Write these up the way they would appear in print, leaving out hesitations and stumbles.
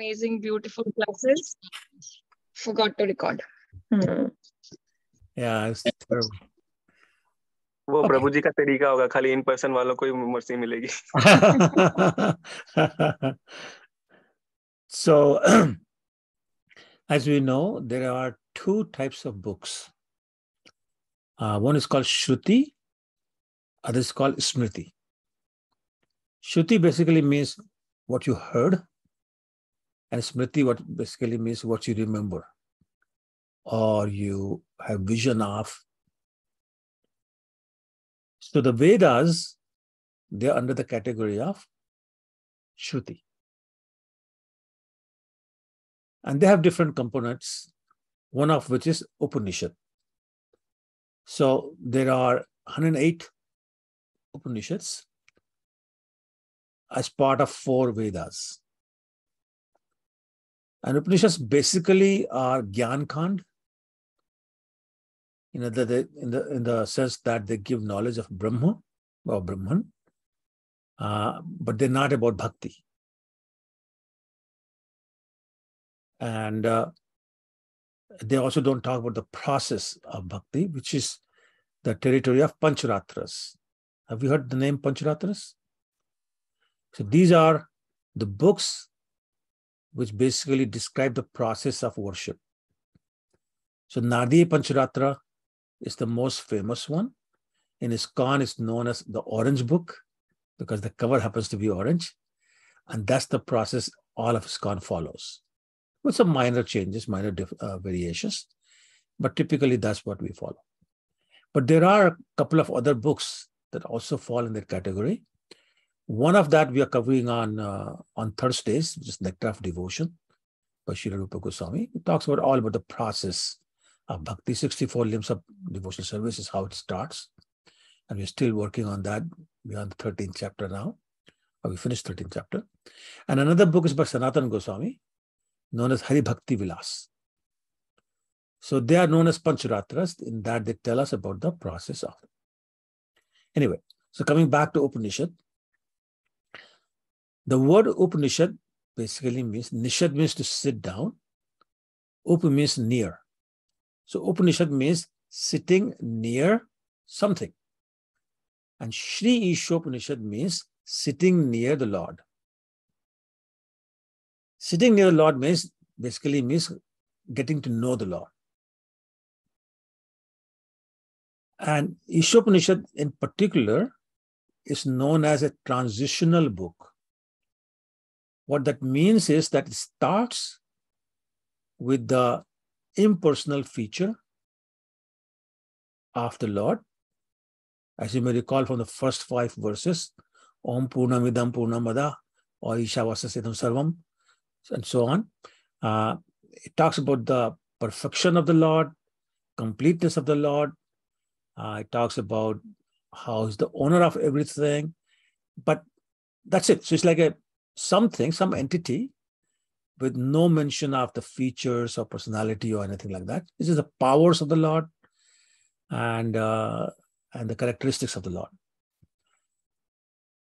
amazing, beautiful classes. Forgot to record. Yeah, it's terrible. वो प्रभु जी का तरीका होगा, खाली इन पर्सन वालों को ही मर्सी मिलेगी. So, as we know, there are two types of books. One is called Shruti, other is called Smriti. Shruti basically means what you heard, and Smriti what basically means what you remember or you have vision of. So the Vedas, they are under the category of Shruti. And they have different components, one of which is Upanishad. So there are 108 Upanishads as part of 4 Vedas. And Upanishads basically are Gyan Khand, in the sense that they give knowledge of Brahma or Brahman, but they're not about bhakti. And they also don't talk about the process of bhakti, which is the territory of Pancharatras. Have you heard the name Pancharatras? So these are the books which basically describe the process of worship. So Nadi Pancharatra is the most famous one. In ISKCON, it's known as the Orange Book because the cover happens to be orange. And that's the process all of ISKCON follows, with some minor changes, minor variations. But typically, that's what we follow. But there are a couple of other books that also fall in that category. One of that we are covering on Thursdays, which is Nectar of Devotion by Srila Rupa Goswami. It talks all about the process of bhakti. 64 limbs of devotional service is how it starts. And we're still working on that. We're on the 13th chapter now. Or we finished 13th chapter. And another book is by Sanatana Goswami, known as Hari Bhakti Vilas. So they are known as Pancharatras, in that they tell us about the process of it. Anyway, so coming back to Upanishad, the word Upanishad basically means, Nishad means to sit down, Up means near. So Upanishad means sitting near something. And Shri Ishopanishad means sitting near the Lord. Sitting near the Lord basically means getting to know the Lord. And Ishopanishad in particular is known as a transitional book. What that means is that it starts with the impersonal feature of the Lord. As you may recall from the first 5 verses, Om Purnamidam Purnamada, or Ishavasyasidam Sarvam, and so on. It talks about the perfection of the Lord, completeness of the Lord. It talks about how he's the owner of everything. But that's it. So it's like some entity with no mention of the features or personality or anything like that. This is the powers of the Lord and the characteristics of the Lord.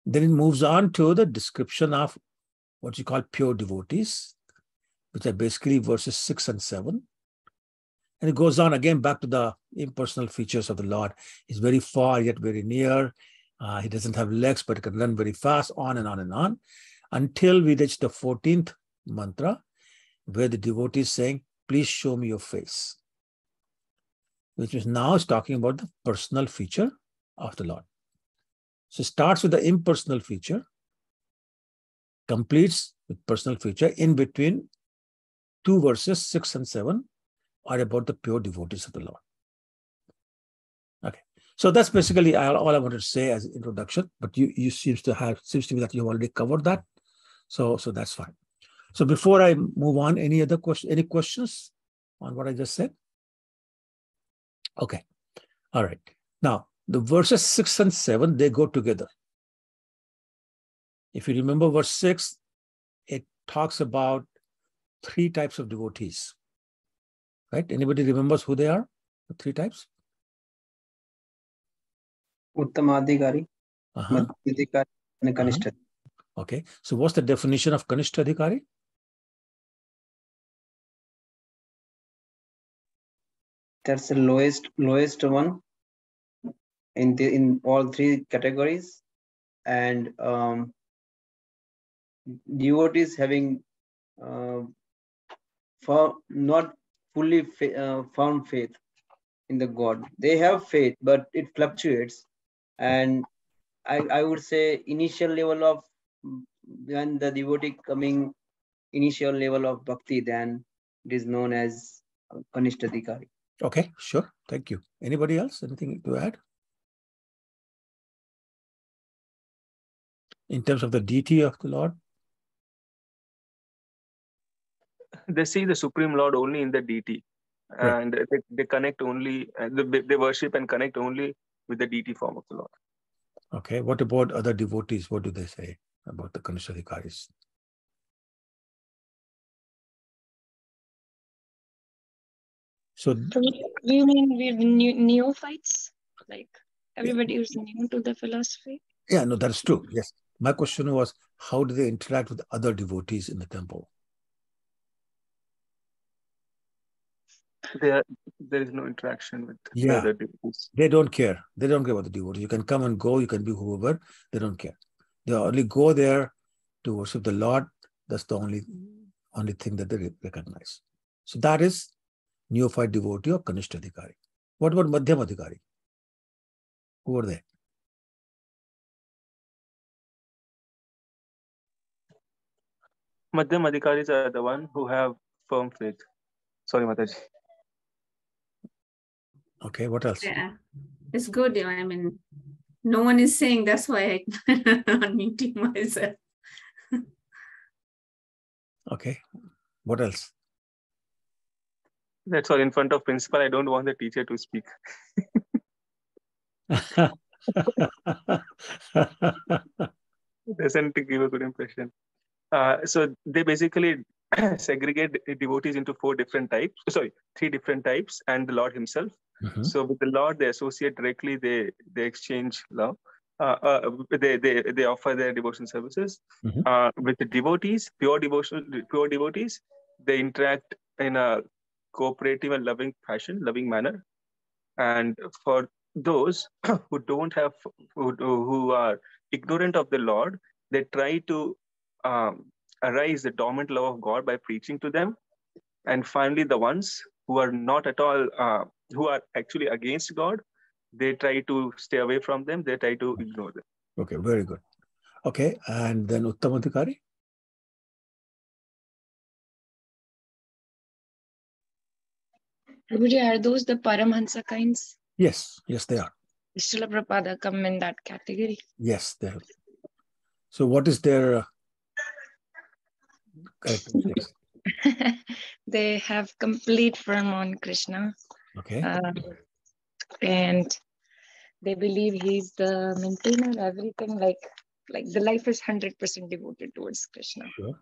Then it moves on to the description of what you call pure devotees, which are basically verses 6 and 7. And it goes on again back to the impersonal features of the Lord. He's very far yet very near. He doesn't have legs, but he can run very fast, on and on and on, until we reach the 14th mantra, where the devotee is saying, please show me your face. Which is now is talking about the personal feature of the Lord. So it starts with the impersonal feature, completes with personal feature. In between, 2 verses 6 and 7 are about the pure devotees of the Lord. Okay, so that's basically all I wanted to say as an introduction. But you seems to me that you've already covered that, so that's fine. So before I move on, any questions on what I just said? Okay, all right. Now the verses 6 and 7, they go together. If you remember verse 6, it talks about 3 types of devotees. Right? Anybody remembers who they are? The 3 types? Uttamadhikari, Madhyadhikari, and Kanishta. Okay. So what's the definition of Kanishta Adhikari? That's the lowest one in all three categories, and devotees having not fully found faith in the God. They have faith, but it fluctuates. And I would say initial level of when the devotee coming initial level of bhakti, then it is known as Kanishtadikari. Okay, sure. Thank you. Anybody else? Anything to add? In terms of the deity of the Lord? They see the Supreme Lord only in the deity, Right. and they connect only, they worship and connect only with the deity form of the Lord. Okay. What about other devotees? What do they say about the Kanishtadikaris? So, You mean we're neophytes? Like everybody who's new to the philosophy? yeah, no, that's true. Yes. My question was, how do they interact with other devotees in the temple? There is no interaction with the Yeah. other devotees. They don't care. They don't care about the devotees. You can come and go. You can be whoever. They don't care. They only go there to worship the Lord. That's the only thing that they recognize. So that is neophyte devotee or Kanishtadikari. What about Madhyamadikari? Who are they? Madhyam Adhikaris are the one who have firm faith. Sorry, Mataji. Okay, what else? Yeah, it's good. I mean, no one is saying, that's why I'm unmuting myself. Okay, what else? That's all. In front of principal, I don't want the teacher to speak. It doesn't give a good impression. So they basically segregate devotees into three different types, and the Lord himself. Mhm. So with the Lord, they associate directly, they exchange love. They offer their devotion services. Mhm. With the devotees, pure devotees, they interact in a cooperative and loving manner. And for those who don't have, who are ignorant of the Lord, they try to arise the dormant love of God by preaching to them. And finally, the ones who are not at all, who are actually against God, they try to stay away from them. They try to ignore them. Okay, very good. Okay, and then Uttamadikari? Prabhuji, are those the Paramhansa kinds? Yes, they are. Srila Prabhupada come in that category. Yes, they are. So what is their characteristics? They have complete firm on Krishna. Okay. And they believe he's the maintainer, everything, like the life is 100% devoted towards Krishna. Sure.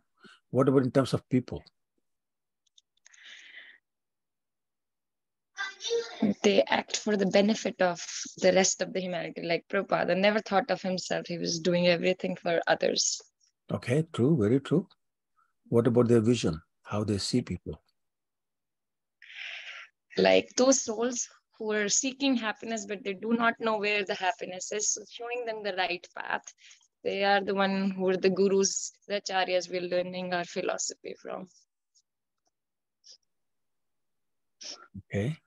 What about in terms of people? They act for the benefit of the rest of the humanity. Like Prabhupada never thought of himself. He was doing everything for others. Okay, true, very true. What about their vision? How they see people? Like those souls who are seeking happiness, but they do not know where the happiness is, so showing them the right path. They are the one who are the gurus, the acharyas we're learning our philosophy from. Okay.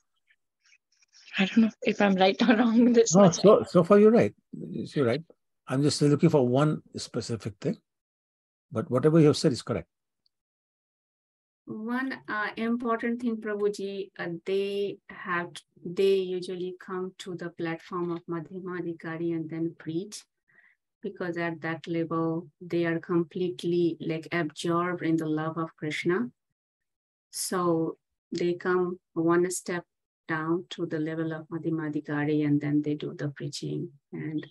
I don't know if I'm right or wrong this No, much. so far you're right. You're right. I'm just looking for one specific thing, but whatever you have said is correct. One important thing, Prabhuji, they usually come to the platform of Madhyamadikari and then preach, because at that level, they are completely like absorbed in the love of Krishna. So they come one step down to the level of Madhyamadikari, and then they do the preaching and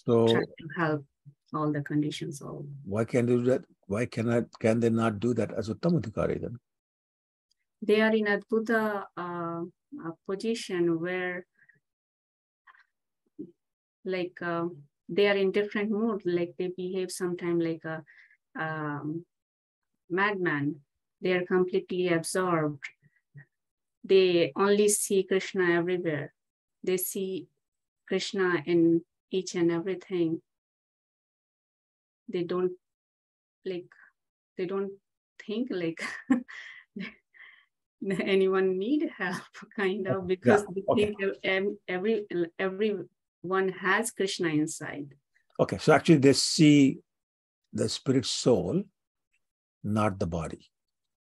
try to help all the conditions. Why can't they do that? Why can they not do that as Uttamadikari then? They are in a Buddha position where like they are in different mood, like they behave sometimes like a madman. They are completely absorbed they only see Krishna everywhere. They see Krishna in each and everything. They don't think like anyone need help, kind of, because they think everyone has Krishna inside. Okay, so actually they see the spirit soul, not the body.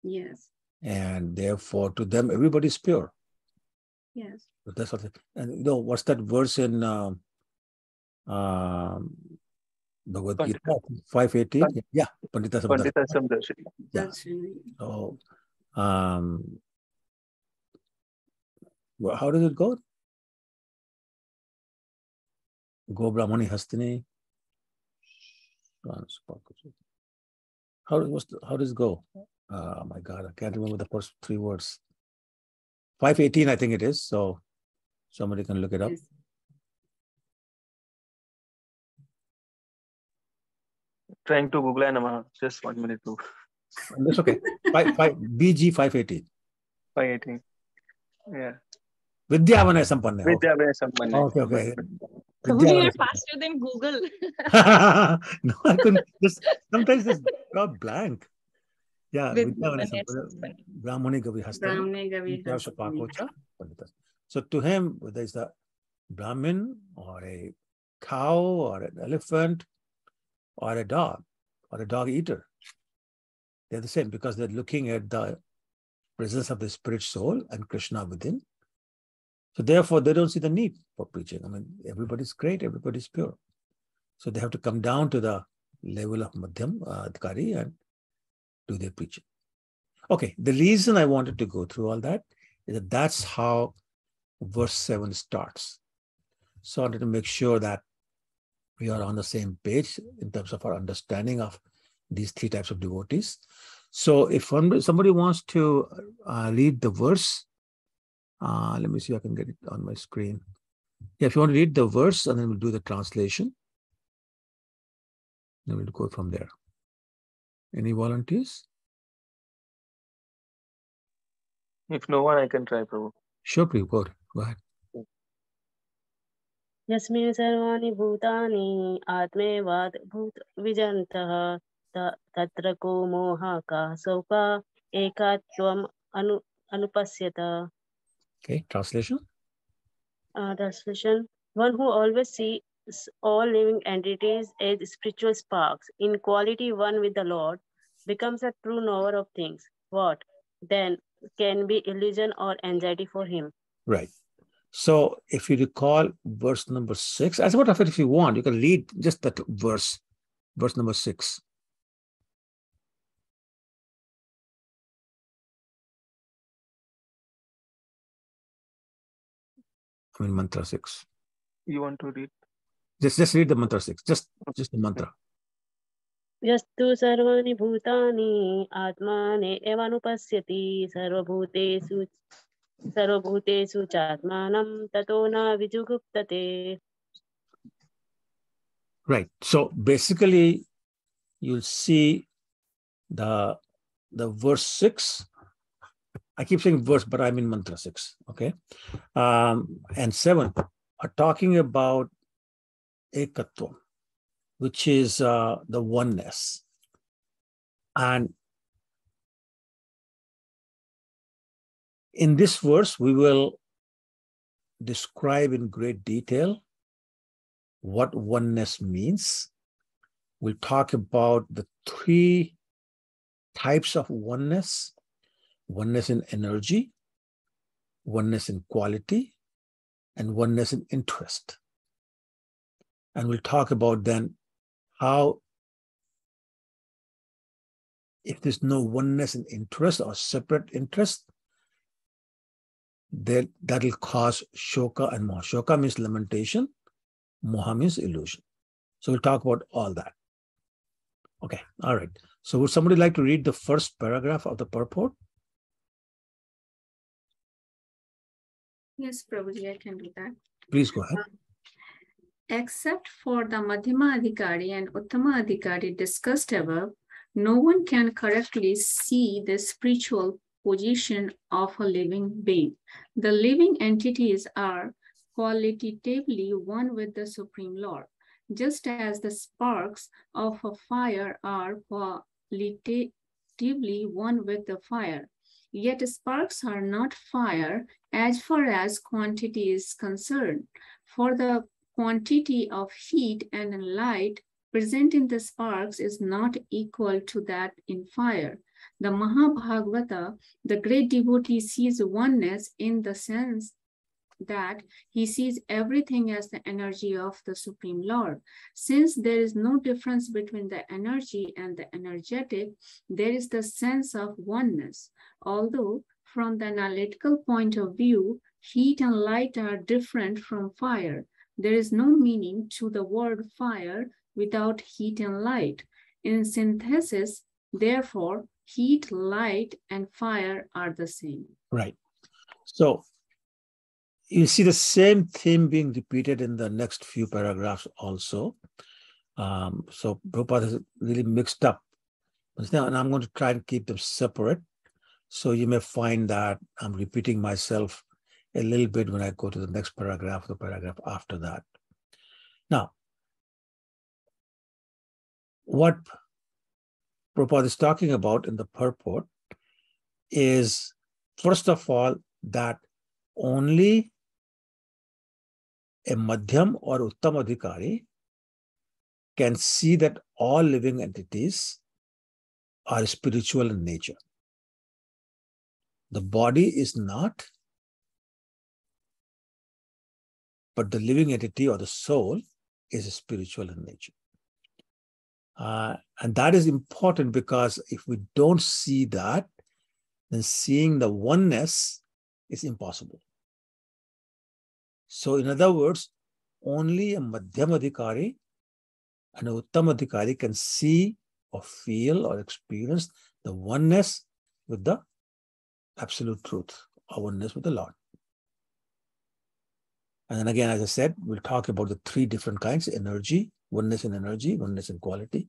Yes. And therefore, to them, everybody's pure. Yes. But that's what. And you know, what's that verse in Bhagavad Gita 5:18? Yeah, Pandita Samdarshini. Yeah. So, well, how does it go? Go Brahmani Hastini. How does it go? Oh my God, I can't remember the first three words. 5:18, I think it is. So somebody can look it up. Yes. Trying to Google and just 1 minute too. That's okay. BG 5:18. 5:18. Yeah. Vidyavane Sampanne. Vidyavane Sampanne. Okay. Prabhuji, you're faster than Google. No, I couldn't. Sometimes this got blank. Yeah. Brahmani Gavi Hastani. So to him, whether it's the Brahmin or a cow or an elephant or a dog eater, they're the same because they're looking at the presence of the spirit soul and Krishna within. So therefore, they don't see the need for preaching. I mean, everybody's great, everybody's pure. So they have to come down to the level of Madhyam Adhikari and do their preaching. Okay, the reason I wanted to go through all that is that that's how verse 7 starts. So I wanted to make sure that we are on the same page in terms of our understanding of these three types of devotees. So if somebody wants to read the verse, let me see if I can get it on my screen. Yeah, if you want to read the verse, and then we'll do the translation. Then we'll go from there. Any volunteers? If no one, I can try, Prabhu. Sure, please, go ahead. Yasmin sarvani bhutani atmevad bhut vijantah tatra ko moha ka soka ekatvam anupasyata. Okay, translation. Translation. One who always sees all living entities as spiritual sparks, in quality one with the Lord, becomes a true knower of things. What then can be illusion or anxiety for him? Right. So if you recall verse number 6, as a matter of fact, if you want, you can read just that verse number 6. I mean, mantra 6. You want to read? Just read the mantra 6. Just the mantra. Yastu sarvani bhutani atmane evanupasyati sarvabhutesu chatmanam tato na vijuguptate. Right. So basically, you'll see the verse 6. I keep saying verse, but I mean mantra 6. Okay. And 7 are talking about ekatvam, which is the oneness. And in this verse, we will describe in great detail what oneness means. We'll talk about the three types of oneness: oneness in energy, oneness in quality, and oneness in interest. And we'll talk about then how, if there's no oneness in interest or separate interest, then that will cause shoka and moha. Shoka means lamentation, moha means illusion. So we'll talk about all that. Okay, all right. So would somebody like to read the first paragraph of the purport? Yes, Prabhuji, I can do that. Please go ahead. Except for the Madhyama Adhikari and Uttama Adhikari discussed above, no one can correctly see the spiritual position of a living being. The living entities are qualitatively one with the Supreme Lord, just as the sparks of a fire are qualitatively one with the fire. Yet sparks are not fire as far as quantity is concerned, for the quantity of heat and light present in the sparks is not equal to that in fire. The Mahabhagavata, the great devotee, sees oneness in the sense that he sees everything as the energy of the Supreme Lord. Since there is no difference between the energy and the energetic, there is the sense of oneness. Although from the analytical point of view, heat and light are different from fire, there is no meaning to the word fire without heat and light. In synthesis, therefore, heat, light, and fire are the same. Right. So you see the same theme being repeated in the next few paragraphs also. So Prabhupada has really mixed up. And I'm going to try and keep them separate. So you may find that I'm repeating myself a little bit when I go to the next paragraph, the paragraph after that. Now, what Prabhupada is talking about in the purport is, first of all, that only a Madhyam or Uttam Adhikari can see that all living entities are spiritual in nature. The body is not, but the living entity or the soul is spiritual in nature. And that is important, because if we don't see that, then seeing the oneness is impossible. So in other words, only a Madhyam Adhikari and an Uttam Adhikari can see or feel or experience the oneness with the absolute truth, or oneness with the Lord. And then again, as I said, we'll talk about the three different kinds: energy, oneness in energy, oneness in quality,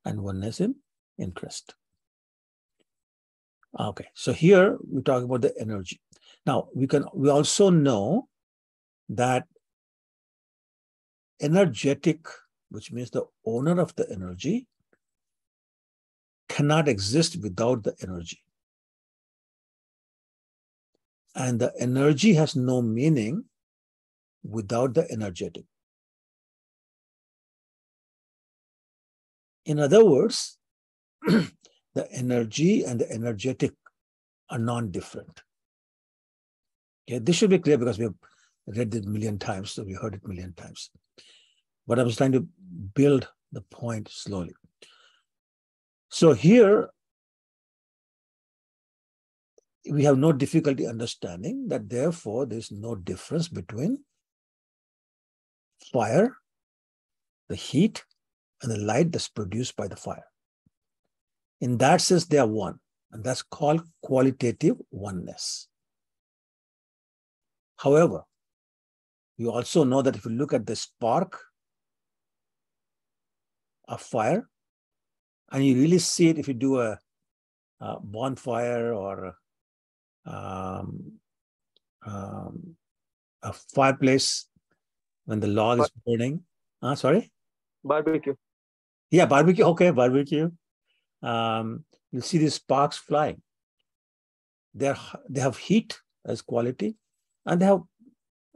and oneness in interest. Okay, so here we talk about the energy. Now we also know that energetic, which means the owner of the energy, cannot exist without the energy. And the energy has no meaning without the energetic. In other words, the energy and the energetic are non-different. Okay, this should be clear because we have read it a million times, so we heard it a million times. But I was trying to build the point slowly. So here, we have no difficulty understanding that therefore there's no difference between fire, the heat, and the light that's produced by the fire. In that sense, they are one, and that's called qualitative oneness. However, we also know that if you look at the spark of fire, and you really see it if you do a bonfire or a fireplace when the log is burning. Sorry? Barbecue. Yeah, barbecue. Okay, barbecue. You'll see these sparks flying. They have heat as quality, and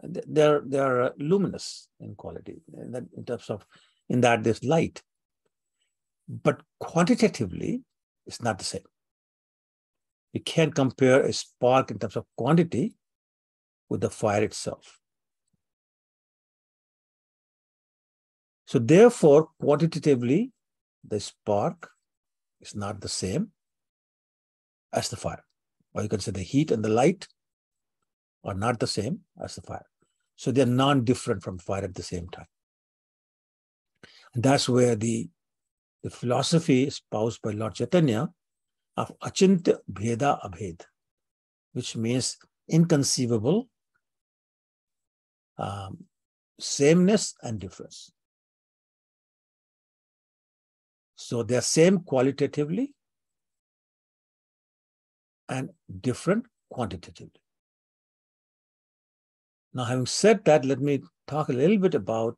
they're luminous in quality. In that there's light. But quantitatively, it's not the same. You can't compare a spark in terms of quantity with the fire itself. So therefore, quantitatively, the spark is not the same as the fire. Or you can say the heat and the light are not the same as the fire. So they're non-different from fire at the same time. And that's where the philosophy espoused by Lord Chaitanya of Achintya Bheda Abhed, which means inconceivable sameness and difference. So they are same qualitatively and different quantitatively. Now, having said that, let me talk a little bit about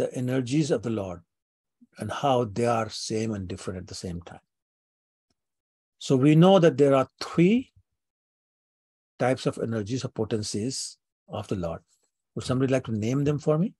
the energies of the Lord and how they are same and different at the same time. So we know that there are 3 types of energies or potencies of the Lord. Would somebody like to name them for me?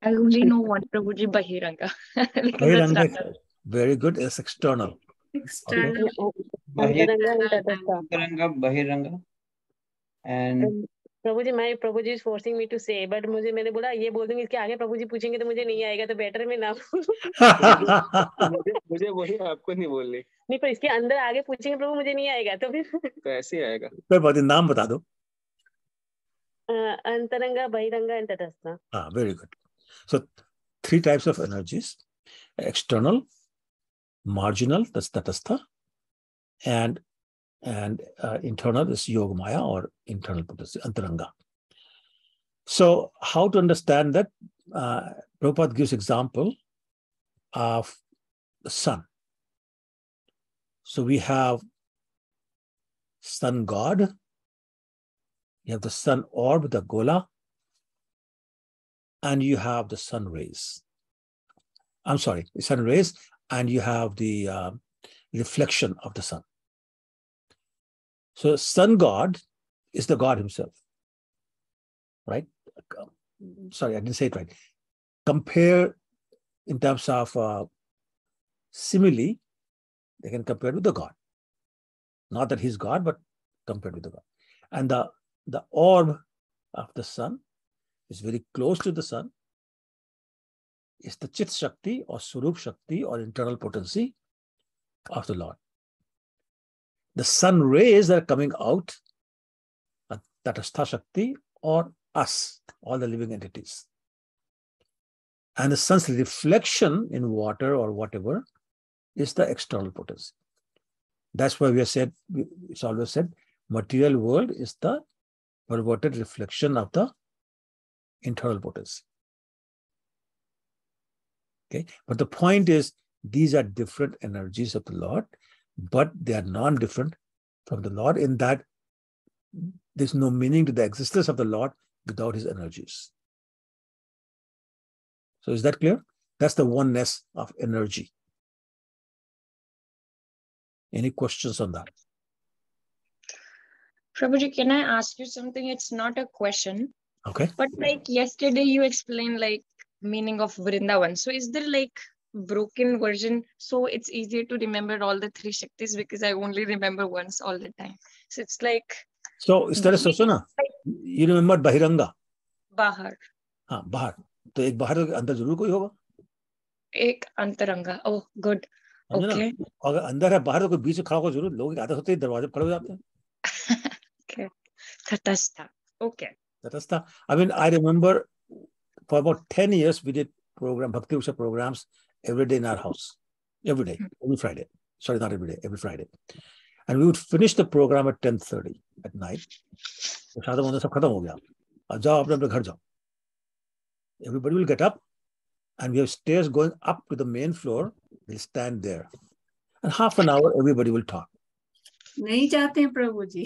I only know one, Prabhuji, Bahiranga. Because that's Bahiranga, very good. It's external. External. Antaranga, Bahiranga. And Prabhu ji is forcing me to say, but मैंने बोला ये बोल दूंगी, इसके आगे प्रभु जी पूछेंगे तो मुझे नहीं आएगा, तो बेटर मैं ना मुझे वही आपको नहीं बोलनी नहीं, पर इसके अंदर आगे पूछेंगे प्रभु मुझे नहीं आएगा, तो फिर तो ऐसे ही आएगा। कोई बात नहीं, नाम बता दो। अंतरंगा, बहिरंगा and तटस्थ. Very good. So 3 types of energies: external, marginal, that's tatastha, and internal is yogamaya or internal potency, antaranga. So how to understand that? Prabhupada gives example of the sun. So we have sun god, you have the sun orb, the gola, and you have the sun rays. I'm sorry, the sun rays, and you have the reflection of the sun. So sun god is the God himself, right? Sorry, I didn't say it right. Compare in terms of simile, they can compare with the God. Not that he's God, but compared with the God. And the orb of the sun is very close to the sun. It's the Chit Shakti or Surup Shakti or internal potency of the Lord. The sun rays that are coming out, that is Tatastha Shakti or us, all the living entities. And the sun's reflection in water or whatever is the external potency. That's why it's always said, material world is the perverted reflection of the internal potency. Okay, but the point is, these are different energies of the Lord, but they are non-different from the Lord in that there's no meaning to the existence of the Lord without his energies. So is that clear? That's the oneness of energy. Any questions on that? Prabhuji, can I ask you something? It's not a question. Okay. But like yesterday you explained like meaning of Vrindavan. So is there like broken version? So it's easier to remember all the 3 Shaktis because I only remember once all the time. So it's like... So is that a Sasana? You remember Bahiranga? Bahar. हाँ, बाहर. तो एक बाहर के अंदर जरूर कोई होगा. एक अंतरंगा. Oh, good. Okay. अगर अंदर है बाहर तो कोई बीच में खड़ा होगा जरूर. लोग की आदत होती है दरवाजे पर खड़े हो जाते हैं. Okay. Tatastha. Okay. Tatastha. I mean, I remember for about 10 years we did Bhakti Usha programs every day in our house. Every day, every Friday. Sorry, not every day, every Friday. And we would finish the program at 10:30 at night. Everybody will get up and we have stairs going up to the main floor. We'll stand there. And half an hour, everybody will talk. नहीं जाते हैं प्रभु जी.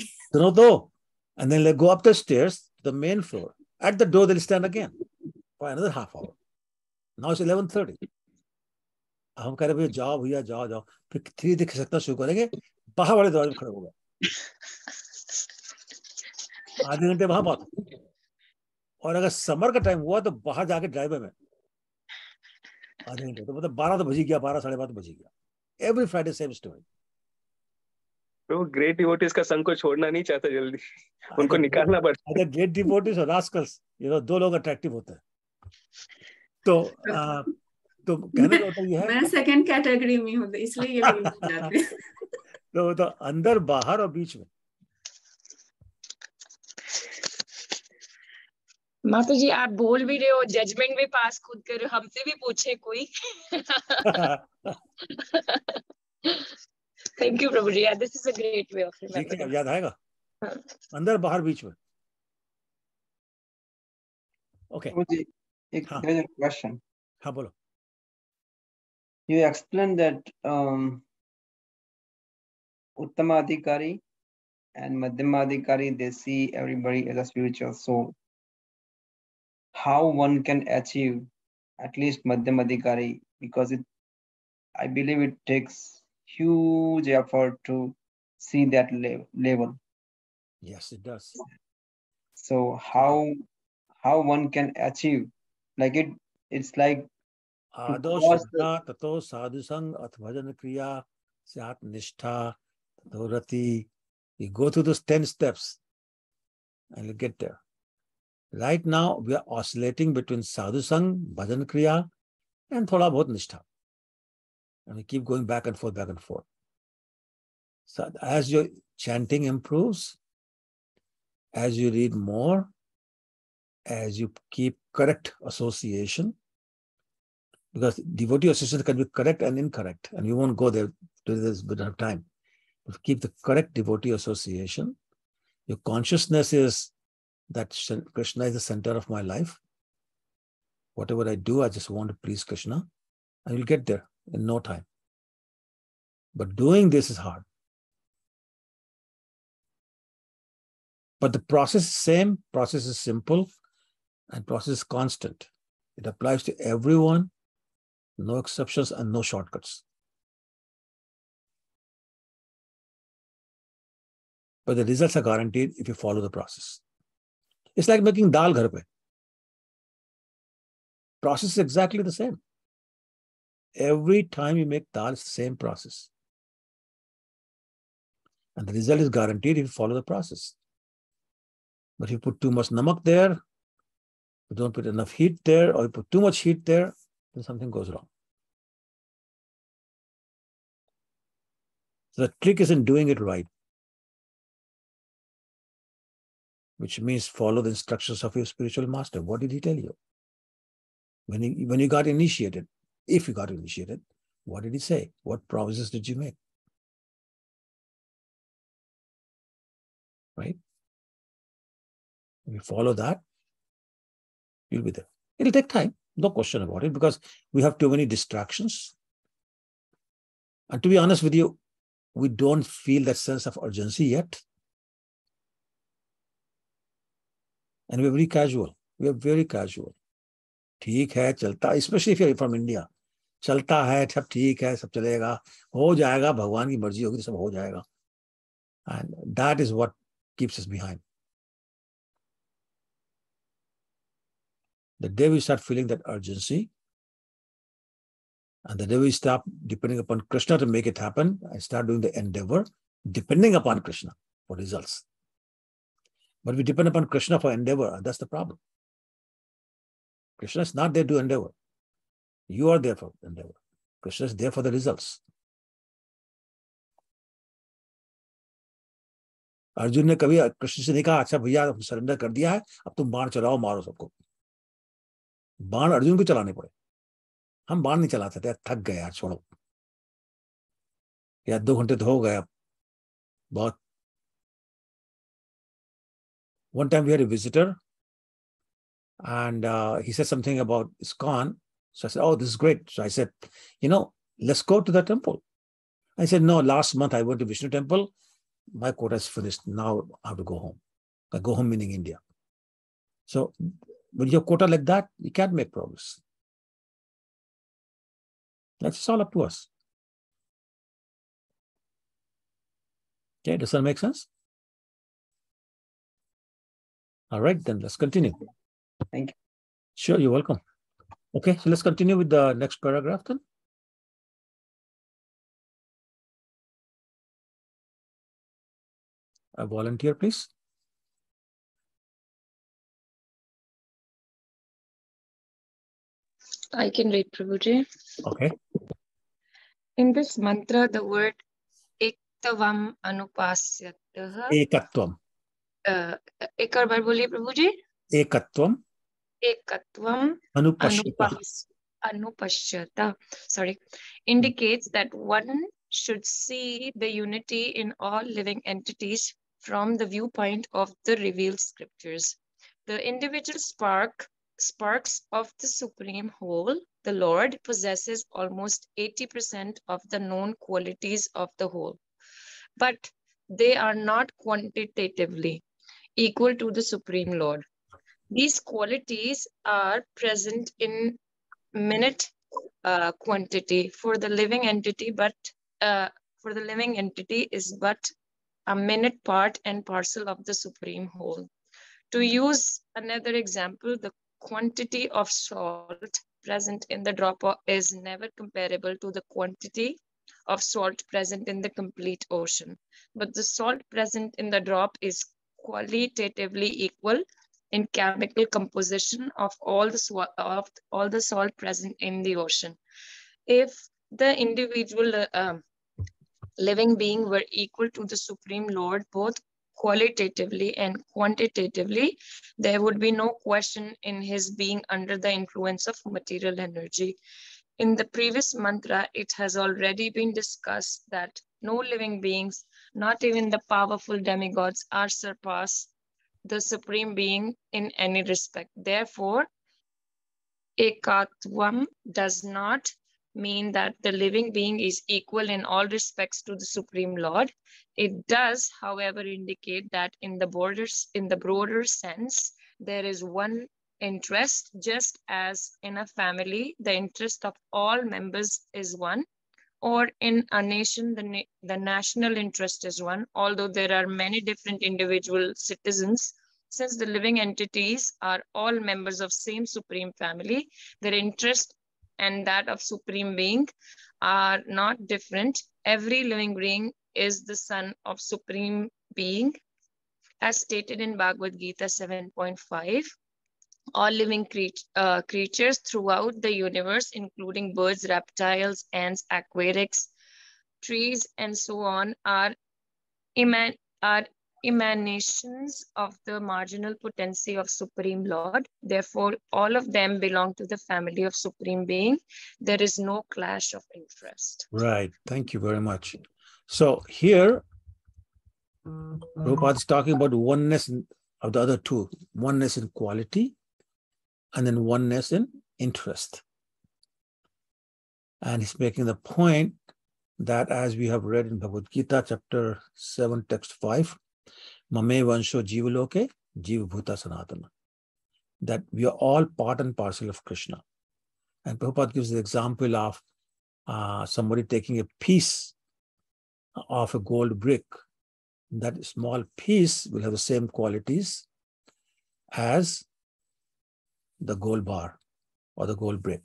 And then they'll go up the stairs to the main floor. At the door, they'll stand again for another half hour. Now it's 11:30. हम कह रहे भैया जाओ भैया जाओ जाओ. फिर धीरे धीरे खिसकना शुरू करेंगे. बाहर वाले दरवाजे में खड़े हो गए. आधे घंटे वहां बात. और अगर समर का टाइम हुआ तो बाहर जाके ड्राइवर में आधे घंटे. तो मतलब 12 तो बज गया, 12 साढ़े 12 तो बज गया. Every Friday same story. तो ग्रेट डिवोटीज का संग को छोड़ना नहीं चाहता जल्दी. उनको निकालना पड़ता है. ग्रेट डिवोटीज और रास्कल्स, ये 2 लोग अट्रैक्टिव होते हैं. तो कहने का मतलब ये है, मैं सेकंड कैटेगरी में हूँ, इसलिए ये लोग जाते हैं. तो अंदर बाहर और बीच में. माता जी आप बोल भी रहे हो, जजमेंट भी पास खुद कर रहे हो, हमसे भी पूछे कोई. Thank you, Prabhuji. Yeah, this is a great way of remembering. याद आएगा. अंदर बाहर बीच में. Okay. Prabhuji, हाँ. there's a question. हाँ बोलो. You explained that Uttamadhikari and Madhyamadhikari, they see everybody as a spiritual soul. How one can achieve at least Madhyamadhikari, because I believe it takes huge effort to see that level. Yes, it does. So how one can achieve, like it's like to आदो cross श्रद्धा ततो साधु संग अथ भजन क्रिया स्यात् निष्ठा ततो रति. You go through those 10 steps and you get there. Right now, we are oscillating between sadhu sang, bhajan kriya, and thoda bahut nishtha. And we keep going back and forth, back and forth. So as your chanting improves, as you read more, as you keep correct association, because devotee association can be correct and incorrect, and we won't go there to this bit of time. But keep the correct devotee association. Your consciousness is that Krishna is the center of my life. Whatever I do, I just want to please Krishna, and you'll get there in no time. But doing this is hard. But the process is same, process is simple, and process is constant. It applies to everyone, no exceptions and no shortcuts. But the results are guaranteed if you follow the process. It's like making dal ghar pe. Process is exactly the same. Every time you make dal, it's the same process. And the result is guaranteed if you follow the process. But if you put too much namak there, you don't put enough heat there, or you put too much heat there, then something goes wrong. So the trick is in doing it right, which means follow the instructions of your spiritual master. What did he tell you? When you got initiated, if you got initiated, what did he say? What promises did you make? Right? If you follow that, you'll be there. It'll take time, no question about it, because we have too many distractions. And to be honest with you, we don't feel that sense of urgency yet. And we're very casual. We are very casual. ठीक है, चलता, especially if you're from India. चलता है, सब ठीक है, सब चलेगा, हो जाएगा, भगवान की मर्जी होगी तो सब हो जाएगा. And that is what keeps us behind. The day we start feeling that urgency, and the day we stop depending upon Krishna to make it happen, and start doing the endeavor, depending upon Krishna for results. But we depend upon Krishna for endeavor, and that's the problem. Krishna is not there to endeavor. You are there for endeavor. Krishna is there for the results. Arjun ने कभी कृष्ण से नहीं कहा, अच्छा भैया surrender कर दिया है, अब तुम बाण चलाओ, मारो सबको. बाण अर्जुन को चलाने पड़े. हम बाण नहीं चलाते थे, थक गए यार, छोड़ो यार, 2 घंटे तो हो गए अब, बहुत. One time we had a visitor, and he said something about ISKCON. So I said, oh, this is great. So I said, let's go to the temple. I said, no, last month I went to Vishnu temple. My quota is finished. Now I have to go home. I go home meaning India. So when you have quota like that, you can't make progress. That's all up to us. Okay, does that make sense? All right, then let's continue. Thank you. Sure, you're welcome. Okay, so let's continue with the next paragraph then. A volunteer, please. I can read, Prabhuji. Okay. In this mantra, the word ektavam anupasyatah. Ekatvam. एक और बार बोलिए प्रभुजी. Ekatvam. Ekatvam anupashyata, indicates that one should see the unity in all living entities from the viewpoint of the revealed scriptures. The individual sparks of the supreme whole, the Lord, possesses almost 80% of the known qualities of the whole, but they are not quantitatively equal to the Supreme Lord. These qualities are present in minute quantity for the living entity, but for the living entity is but a minute part and parcel of the supreme whole. To use another example, the quantity of salt present in the drop is never comparable to the quantity of salt present in the complete ocean. But the salt present in the drop is qualitatively equal in chemical composition of all the salt present in the ocean. If the individual living being were equal to the Supreme Lord, both qualitatively and quantitatively, there would be no question in his being under the influence of material energy. In the previous mantra, it has already been discussed that no living beings, not even the powerful demigods, are surpassed the Supreme Being in any respect. Therefore, ekatvam does not mean that the living being is equal in all respects to the Supreme Lord. It does, however, indicate that in the broader sense, there is one interest, just as in a family, the interest of all members is one, or in a nation, the national interest is one, although there are many different individual citizens. Since the living entities are all members of same supreme family, their interest and that of supreme being are not different. Every living being is the son of supreme being, as stated in Bhagavad Gita 7.5. All living creatures throughout the universe, including birds, reptiles, ants, aquatics, trees, and so on, are emanations of the marginal potency of Supreme Lord. Therefore, all of them belong to the family of Supreme Being. There is no clash of interest. Right. Thank you very much. So here, Prabhupada is talking about oneness of the other two, oneness in quality and then oneness in interest. And he's making the point that, as we have read in Bhagavad Gita, chapter 7, text 5, Mame Vansho Jivaloke, Jiva Bhuta Sanatana, that we are all part and parcel of Krishna. And Prabhupada gives the example of somebody taking a piece of a gold brick. That small piece will have the same qualities as the gold bar or the gold brick.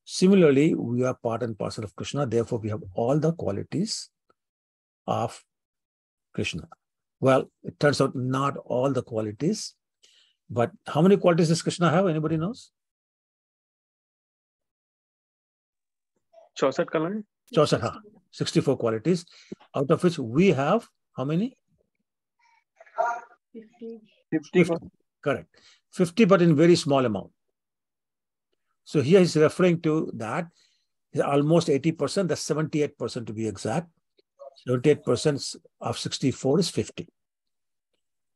Similarly, we are part and parcel of Krishna. Therefore, we have all the qualities of Krishna. Well, it turns out not all the qualities, but how many qualities does Krishna have? Anybody knows? 64 Kalani? 64 qualities, out of which we have how many? 50. Correct. 50, but in very small amount. So here he's referring to that almost 80%, that's 78% to be exact. 78% of 64 is 50.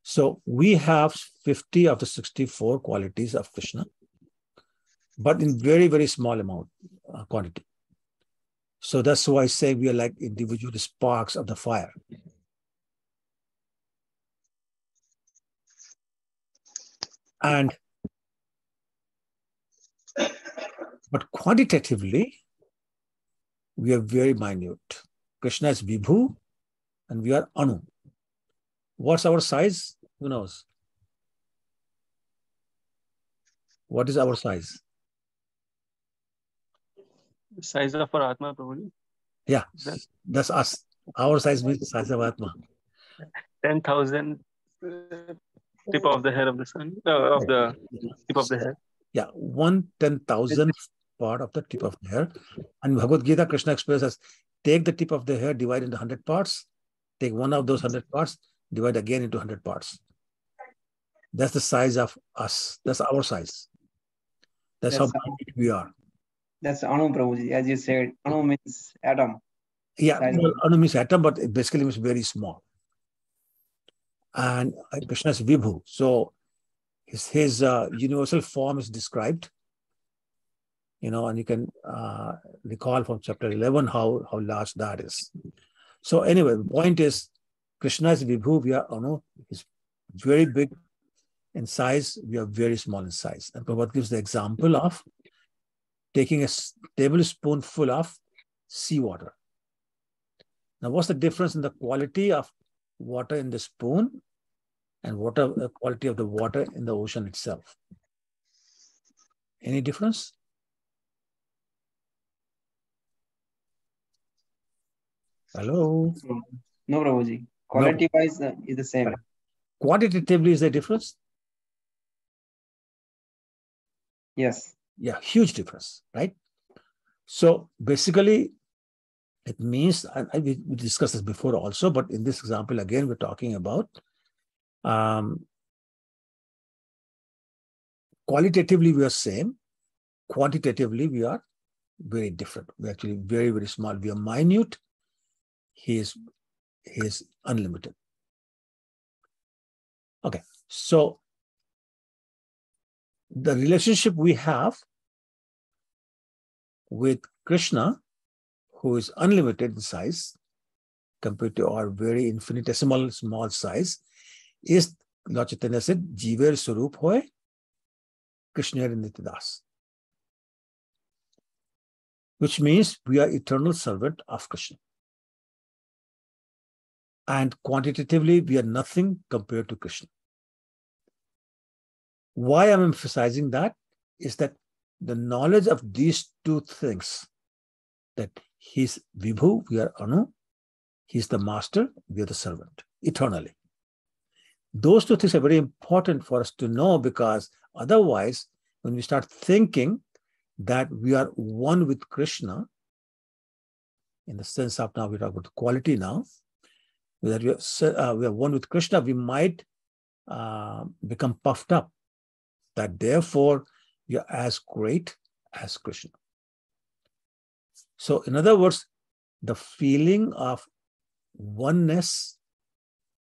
So we have 50 of the 64 qualities of Krishna, but in very, very small amount quantity. So that's why I say we are like individual sparks of the fire. But quantitatively, we are very minute. Krishna is Vibhu and we are Anu. What's our size? Who knows? What is our size? The size of our Atma, probably. Yeah, that's us. Our size means the size of Atma. 10,000 tip of the hair of the sun, of the tip of the hair. Yeah, 1/10,000th part of the tip of the hair. And Bhagavad Gita, Krishna expresses, take the tip of the hair, divide into 100 parts, take one of those 100 parts, divide again into 100 parts. That's the size of us. That's our size. That's how big we are. That's Anu Prabhuji, as you said. Anu means atom. Yeah, well, Anu means atom, but it basically means very small. And Krishna is Vibhu. So his universal form is described, and you can recall from chapter 11 how large that is. So anyway, the point is, Krishna is Vibhu, we are Anu, is very big in size, we are very small in size. And Prabhupada gives the example of taking a tablespoonful of seawater. Now, what's the difference in the quality of water in the spoon and the quality of the water in the ocean itself? Any difference? Hello? No, Prabhuji. Quality-wise is the same. Quantitatively, is there a difference? Yes. Yeah, huge difference, right? So basically, it means, we discussed this before also, but in this example, again, we're talking about qualitatively, we are same. Quantitatively, we are very different. We're actually very, very small. We are minute. He is unlimited. Okay, so the relationship we have with Krishna, who is unlimited in size compared to our very infinitesimal small size, is, Lord Chaitanya said, Jiver Swarup Hoy, Krishna Nityadas. Which means we are eternal servant of Krishna. And quantitatively, we are nothing compared to Krishna. Why I'm emphasizing that is that the knowledge of these two things, that he's Vibhu, we are Anu, he's the master, we are the servant, eternally. Those two things are very important for us to know, because otherwise, when we start thinking that we are one with Krishna, in the sense of now we talk about quality now, that we are one with Krishna, we might become puffed up, that therefore we are as great as Krishna. So in other words, the feeling of oneness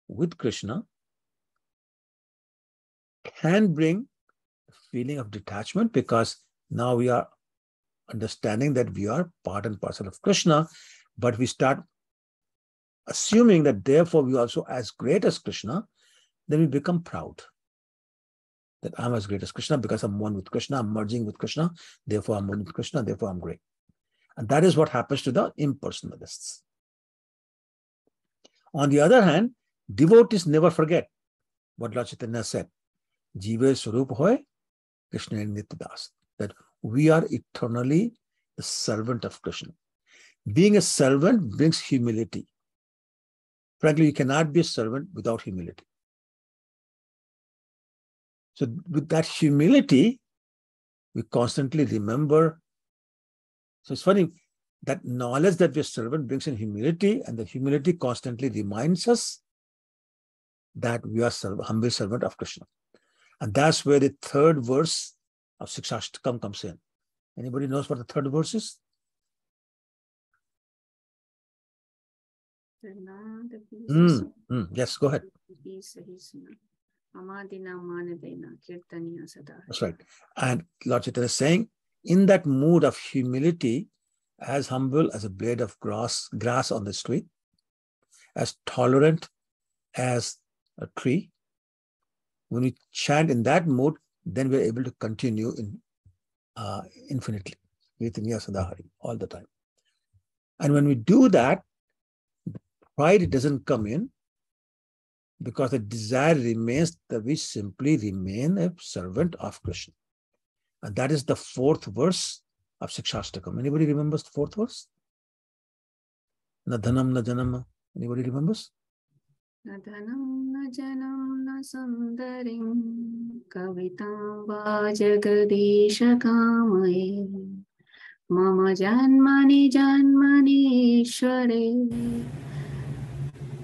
with Krishna can bring a feeling of detachment, because now we are understanding that we are part and parcel of Krishna, but we start assuming that therefore we are also as great as Krishna. Then we become proud that I'm as great as Krishna because I'm one with Krishna, I'm merging with Krishna, therefore I'm one with Krishna, therefore I'm great. And that is what happens to the impersonalists. On the other hand, devotees never forget what Lord Chaitanya said, Jiva Swarup Hoy, Krishna Nityadas, that we are eternally the servant of Krishna. Being a servant brings humility. Frankly, you cannot be a servant without humility. So with that humility, we constantly remember. So it's funny, that knowledge that we're servant brings in humility, and the humility constantly reminds us that we are humble servant of Krishna. And that's where the third verse of Sikshashtakam comes in. Anybody knows what the third verse is? Yes, go ahead. That's right. And Lord Chaitanya is saying, in that mood of humility, as humble as a blade of grass on the street, as tolerant as a tree, when we chant in that mood, then we're able to continue in infinitely, all the time. And when we do that, pride doesn't come in, because the desire remains that we simply remain a servant of Krishna. And that is the fourth verse of Sikshashtakam. Anybody remembers the fourth verse? Na dhanam na janam. Anybody remembers? Na dhanam na janam na sundarim kavitam va jagadisha kamaye mama janmani ishware.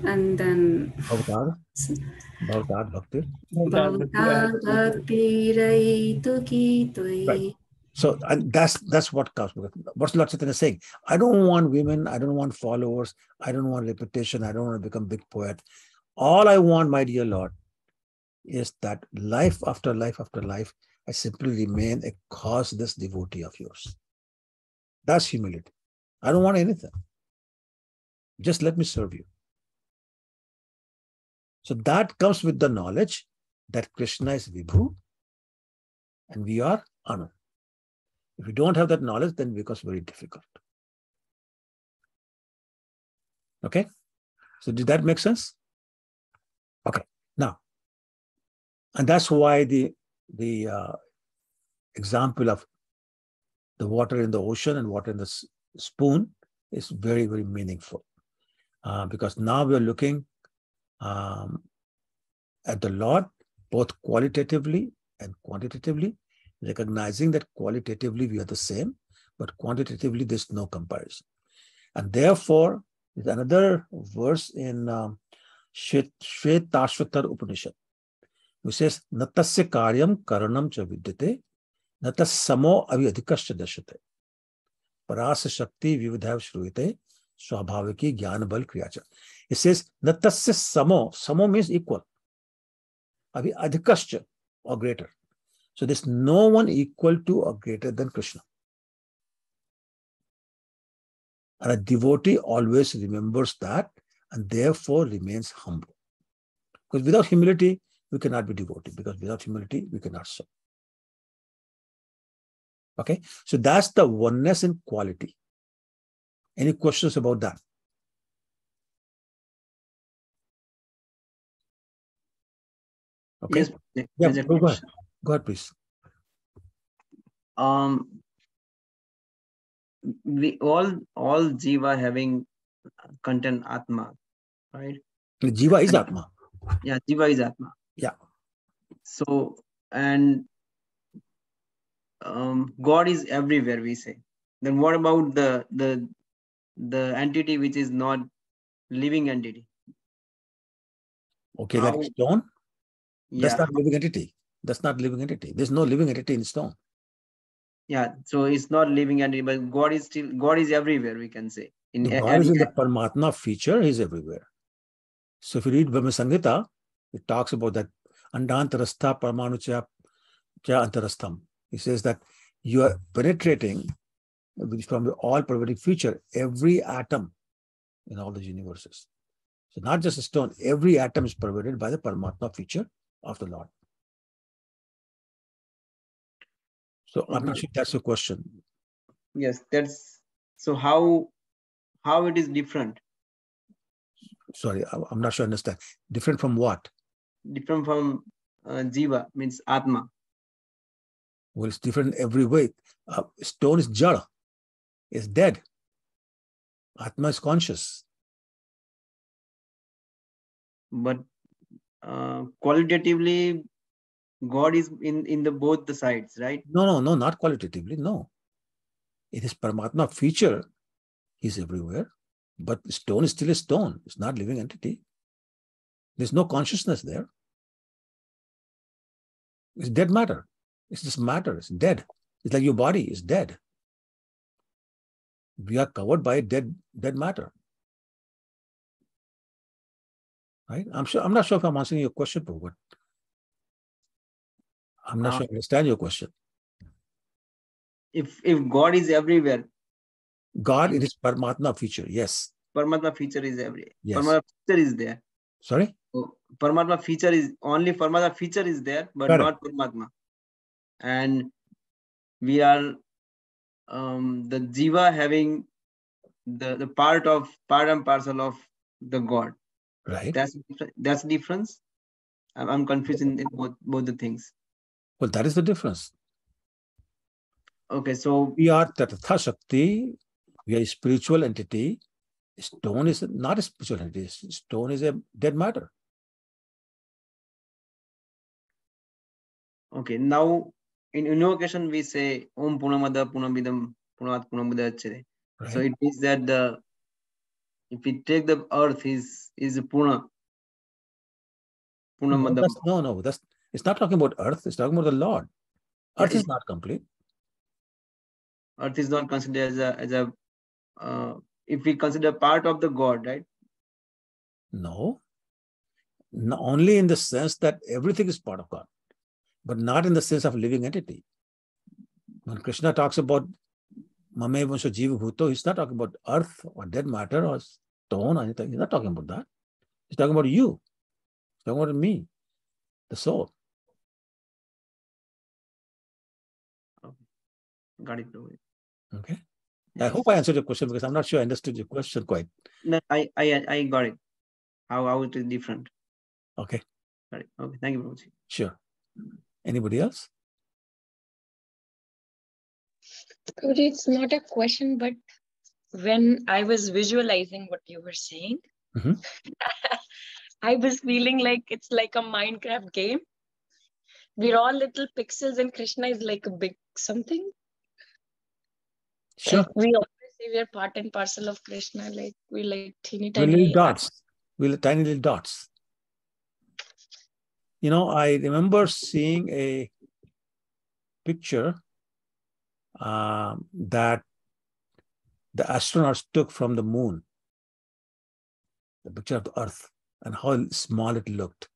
And then Bhavtad Bhakti. Bhavtad Bhakti Raitu Ki Tui. Right. So and that's what comes. What's Lord Chaitanya saying? I don't want women, I don't want followers, I don't want reputation, I don't want to become big poet. All I want, my dear Lord, is that life after life after life, I simply remain a causeless devotee of yours. That's humility. I don't want anything. Just let me serve you. So that comes with the knowledge that Krishna is Vibhu and we are Anu. If we don't have that knowledge, then it becomes very difficult. Okay? So did that make sense? Okay. Now, and that's why the example of the water in the ocean and water in the spoon is very, very meaningful. Because now we are looking at the Lord, both qualitatively and quantitatively, recognizing that qualitatively we are the same, but quantitatively there's no comparison. And therefore, there's another verse in Shvetashvatar Upanishad, which says, Natasya karyam karanam cha vidyate, natas samo avyadhikasya dashate, parasa shakti vividhav shruyate, swabhaviki jnana bal kriyacha. It says, Natasya samo means equal, avyadhikasya or greater. So there's no one equal to or greater than Krishna. And a devotee always remembers that and therefore remains humble. Because without humility, we cannot be devotee. Because without humility, we cannot serve. Okay? So that's the oneness in quality. Any questions about that? Okay. Yes, Yeah, there's a go ahead. question. Go ahead, please. We all jiva having content atma, right? Jiva is Atma. Yeah, jiva is atma. Yeah. So, and God is everywhere, we say. Then what about the entity which is not living entity? Okay, like stone? Yeah. That's not living entity. That's not living entity. There's no living entity in stone. Yeah, so it's not living entity, but God is everywhere, we can say. God is in the Paramatma feature, he's everywhere. So if you read Brahma Samhita, it talks about that Andantarastha Paramanu cha antarastham. He says that you are penetrating from the all-pervading feature, every atom in all the universes. So not just a stone, every atom is pervaded by the Paramatma feature of the Lord. So okay. I'm not sure that's your question. Yes, that's so how it is different. Sorry, I'm not sure I understand. Different from what? Different from jiva, means atma. Well, it's different in every way. Stone is jada, it's dead. Atma is conscious. But qualitatively, God is in the both the sides, right? No, not qualitatively, no. It is Paramatma feature. He's everywhere. But stone is still a stone. It's not living entity. There's no consciousness there. It's dead matter. It's just matter. It's dead. It's like your body is dead. We are covered by dead matter. Right? I'm not sure if I'm answering your question, but I'm not sure I understand your question. If God is everywhere. God, it is Paramatma feature, yes. Paramatma feature is everywhere. Yes. Paramatma feature is there. Sorry? So, Paramatma feature is only Paramatma feature is there, but correct. Not Paramatma. And we are the jiva having the part and parcel of the God. Right. That's the difference. I'm confused in both the things. Well, that is the difference. Okay, so we are Tatha Shakti, we are a spiritual entity. Stone is not a spiritual entity. Stone is a dead matter. Okay, now in invocation we say Om Punamada Punamidam Punat Punamudachere. Right. So it means that if we take the earth is Puna. No, it's not talking about earth, it's talking about the Lord. Earth is not complete. Earth is not considered as a if we consider part of the God, right? No. only in the sense that everything is part of God, but not in the sense of living entity. When Krishna talks about Mame Vansha Jiva Bhuto, he's not talking about earth or dead matter or stone or anything. He's not talking about that. He's talking about you. He's talking about me, the soul. Got it, Prabhuji. Okay. I hope I answered your question because I'm not sure I understood your question quite. No, I got it. How it is different. Okay. Got it. Okay. Thank you, Prabhuji. Sure. Anybody else? It's not a question, but when I was visualizing what you were saying, Mhm. I was feeling like it's like a Minecraft game. We're all little pixels and Krishna is like a big something. Sure. Like we always say we're part and parcel of Krishna. Like we're like teeny We're little tiny. dots. We're tiny little dots. You know, I remember seeing a picture that the astronauts took from the moon, the picture of the Earth, and how small it looked.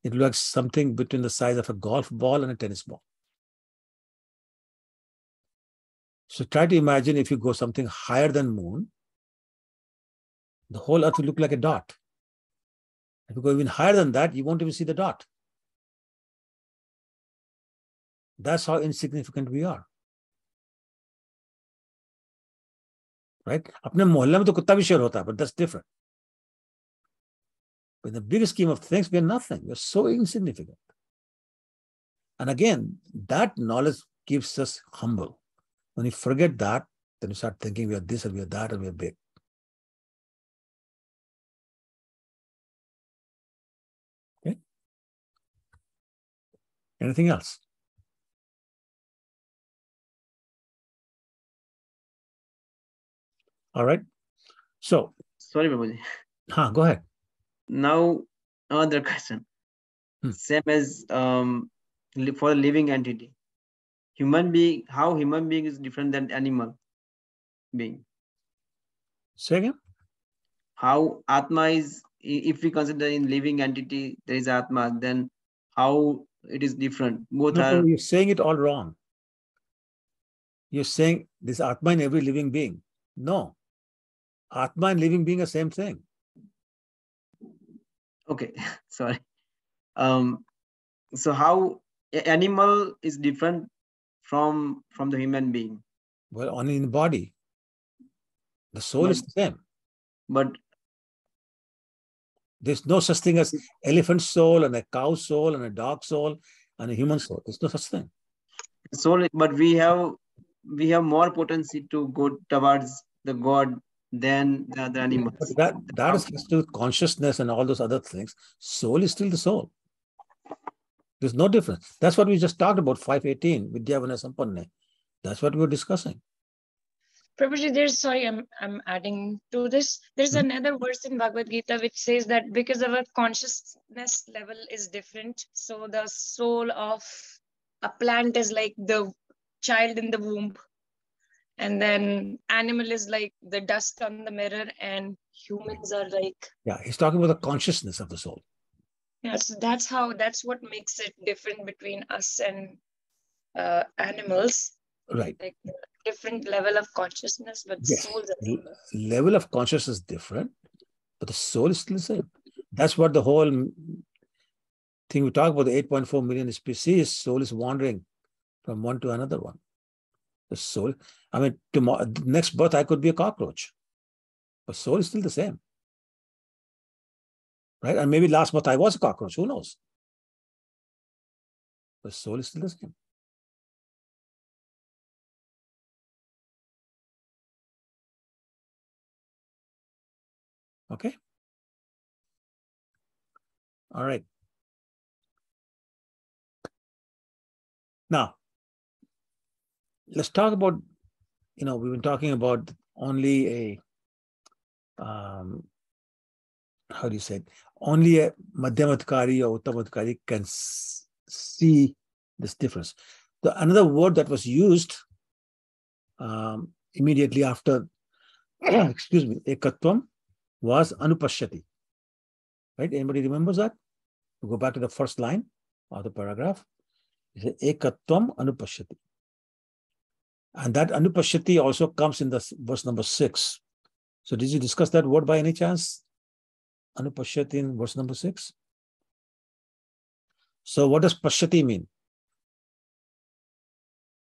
It looked like something between the size of a golf ball and a tennis ball. So try to imagine if you go something higher than moon, the whole Earth will look like a dot. If you go even higher than that, you won't even see the dot. That's how insignificant we are. Right? अपने मोहल्ले में तो कुत्ता भी शेर होता है, but that's different. But in the bigger scheme of things, we're nothing. We're so insignificant. And again, that knowledge keeps us humble. When you forget that, then you start thinking we are this and we are that and we are big. Okay? Anything else? All right. So, Sorry, Prabhuji. go ahead. Now, another question. Same as for a living entity. How human being is different than animal being? Say again? How Atma is, if we consider in living entity, there is Atma, then how it is different? Both No, you're saying it all wrong. You're saying this Atma in every living being. No. Atma and living being are same thing. Okay, sorry. So how animal is different from the human being? Well, only in the body. The soul is the same. But there's no such thing as elephant soul and a cow soul and a dog soul and a human soul. There's no such thing. Soul, but we have more potency to go towards the God than the other animals. But that is still consciousness and all those other things. Soul is still the soul. There's no difference. That's what we just talked about, 518, Vidyavana Sampanne. That's what we were discussing. Prabhuji, I'm adding to this. There's another verse in Bhagavad Gita which says that because our consciousness level is different, so the soul of a plant is like the child in the womb, and then animal is like the dust on the mirror, and humans are like. Yeah, he's talking about the consciousness of the soul. Yes, that's what makes it different between us and animals. Right. Like different level of consciousness, but yes. soul. Level of consciousness is different, but the soul is still the same. That's what the whole thing we talk about, the 8.4 million species, soul is wandering from one to another one. The soul, I mean, tomorrow, next birth, I could be a cockroach, but soul is still the same. Right? And maybe last month I was a cockroach, who knows? But soul is still the same. Okay? All right. Now, let's talk about, we've been talking about only a, how do you say it? Only a Madhyamadhikari or Uttamadhikari can see this difference. Another word that was used immediately after, excuse me, Ekatvam was Anupashyati. Right? Anybody remembers that? We go back to the first line of the paragraph. It says ekatvam anupashyati. And that anupashyati also comes in the verse number 6. So did you discuss that word by any chance? Anupashyati in verse number 6. So what does pashyati mean?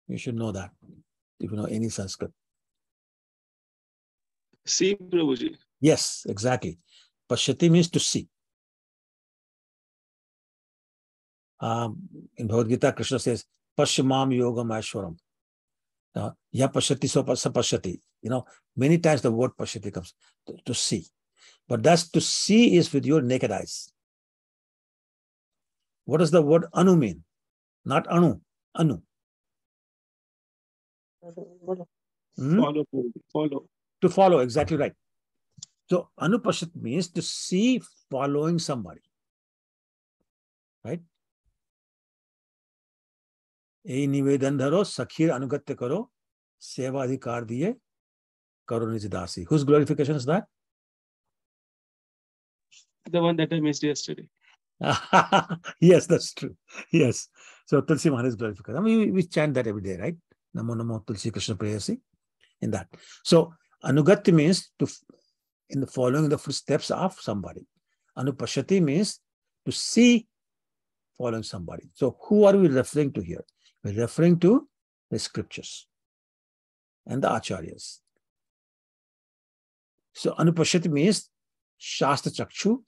You should know that if you know any Sanskrit. See, Prabhuji. Yes, exactly. Pashyati means to see. In Bhagavad Gita, Krishna says, Pashyamam yogam aishwaram. Ya pashyati so pashyati. Many times the word pashyati comes to see. But that's to see is with your naked eyes. What does the word anu mean? Not anu, anu. Follow. To follow, exactly right. So anupashyat means to see following somebody. Right? Ei nivedan dharo, sakhir anugatya karo, seva adhikar diye, karo nij dasi. Whose glorification is that? The one that I missed yesterday. Yes, that's true. Yes. So Tulsi Maharaj's glorification. I mean, we chant that every day, right? Namo Namo Tulsi Krishna Prayasi. In that. So Anugatya means in the following the footsteps of somebody. Anupashyati means to see following somebody. So who are we referring to here? We're referring to the scriptures and the acharyas. So Anupashyati means Shastra Chakshu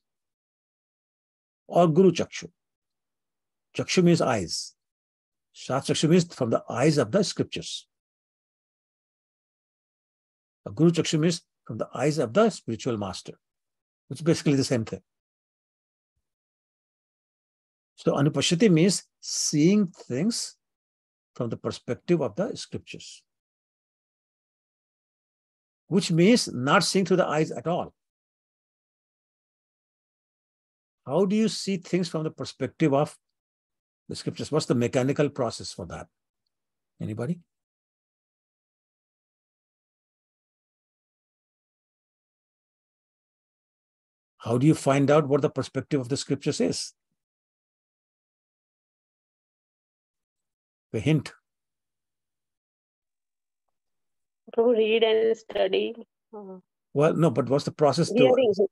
or Guru Chakshu. Chakshu means eyes. Shastra Chakshu means from the eyes of the scriptures. A Guru Chakshu means from the eyes of the spiritual master, which is basically the same thing. So Anupashyati means seeing things from the perspective of the scriptures, which means not seeing through the eyes at all. How do you see things from the perspective of the scriptures? What's the mechanical process for that? Anybody? How do you find out what the perspective of the scriptures is? A hint. To read and study. Well, no, but what's the process Hearing. to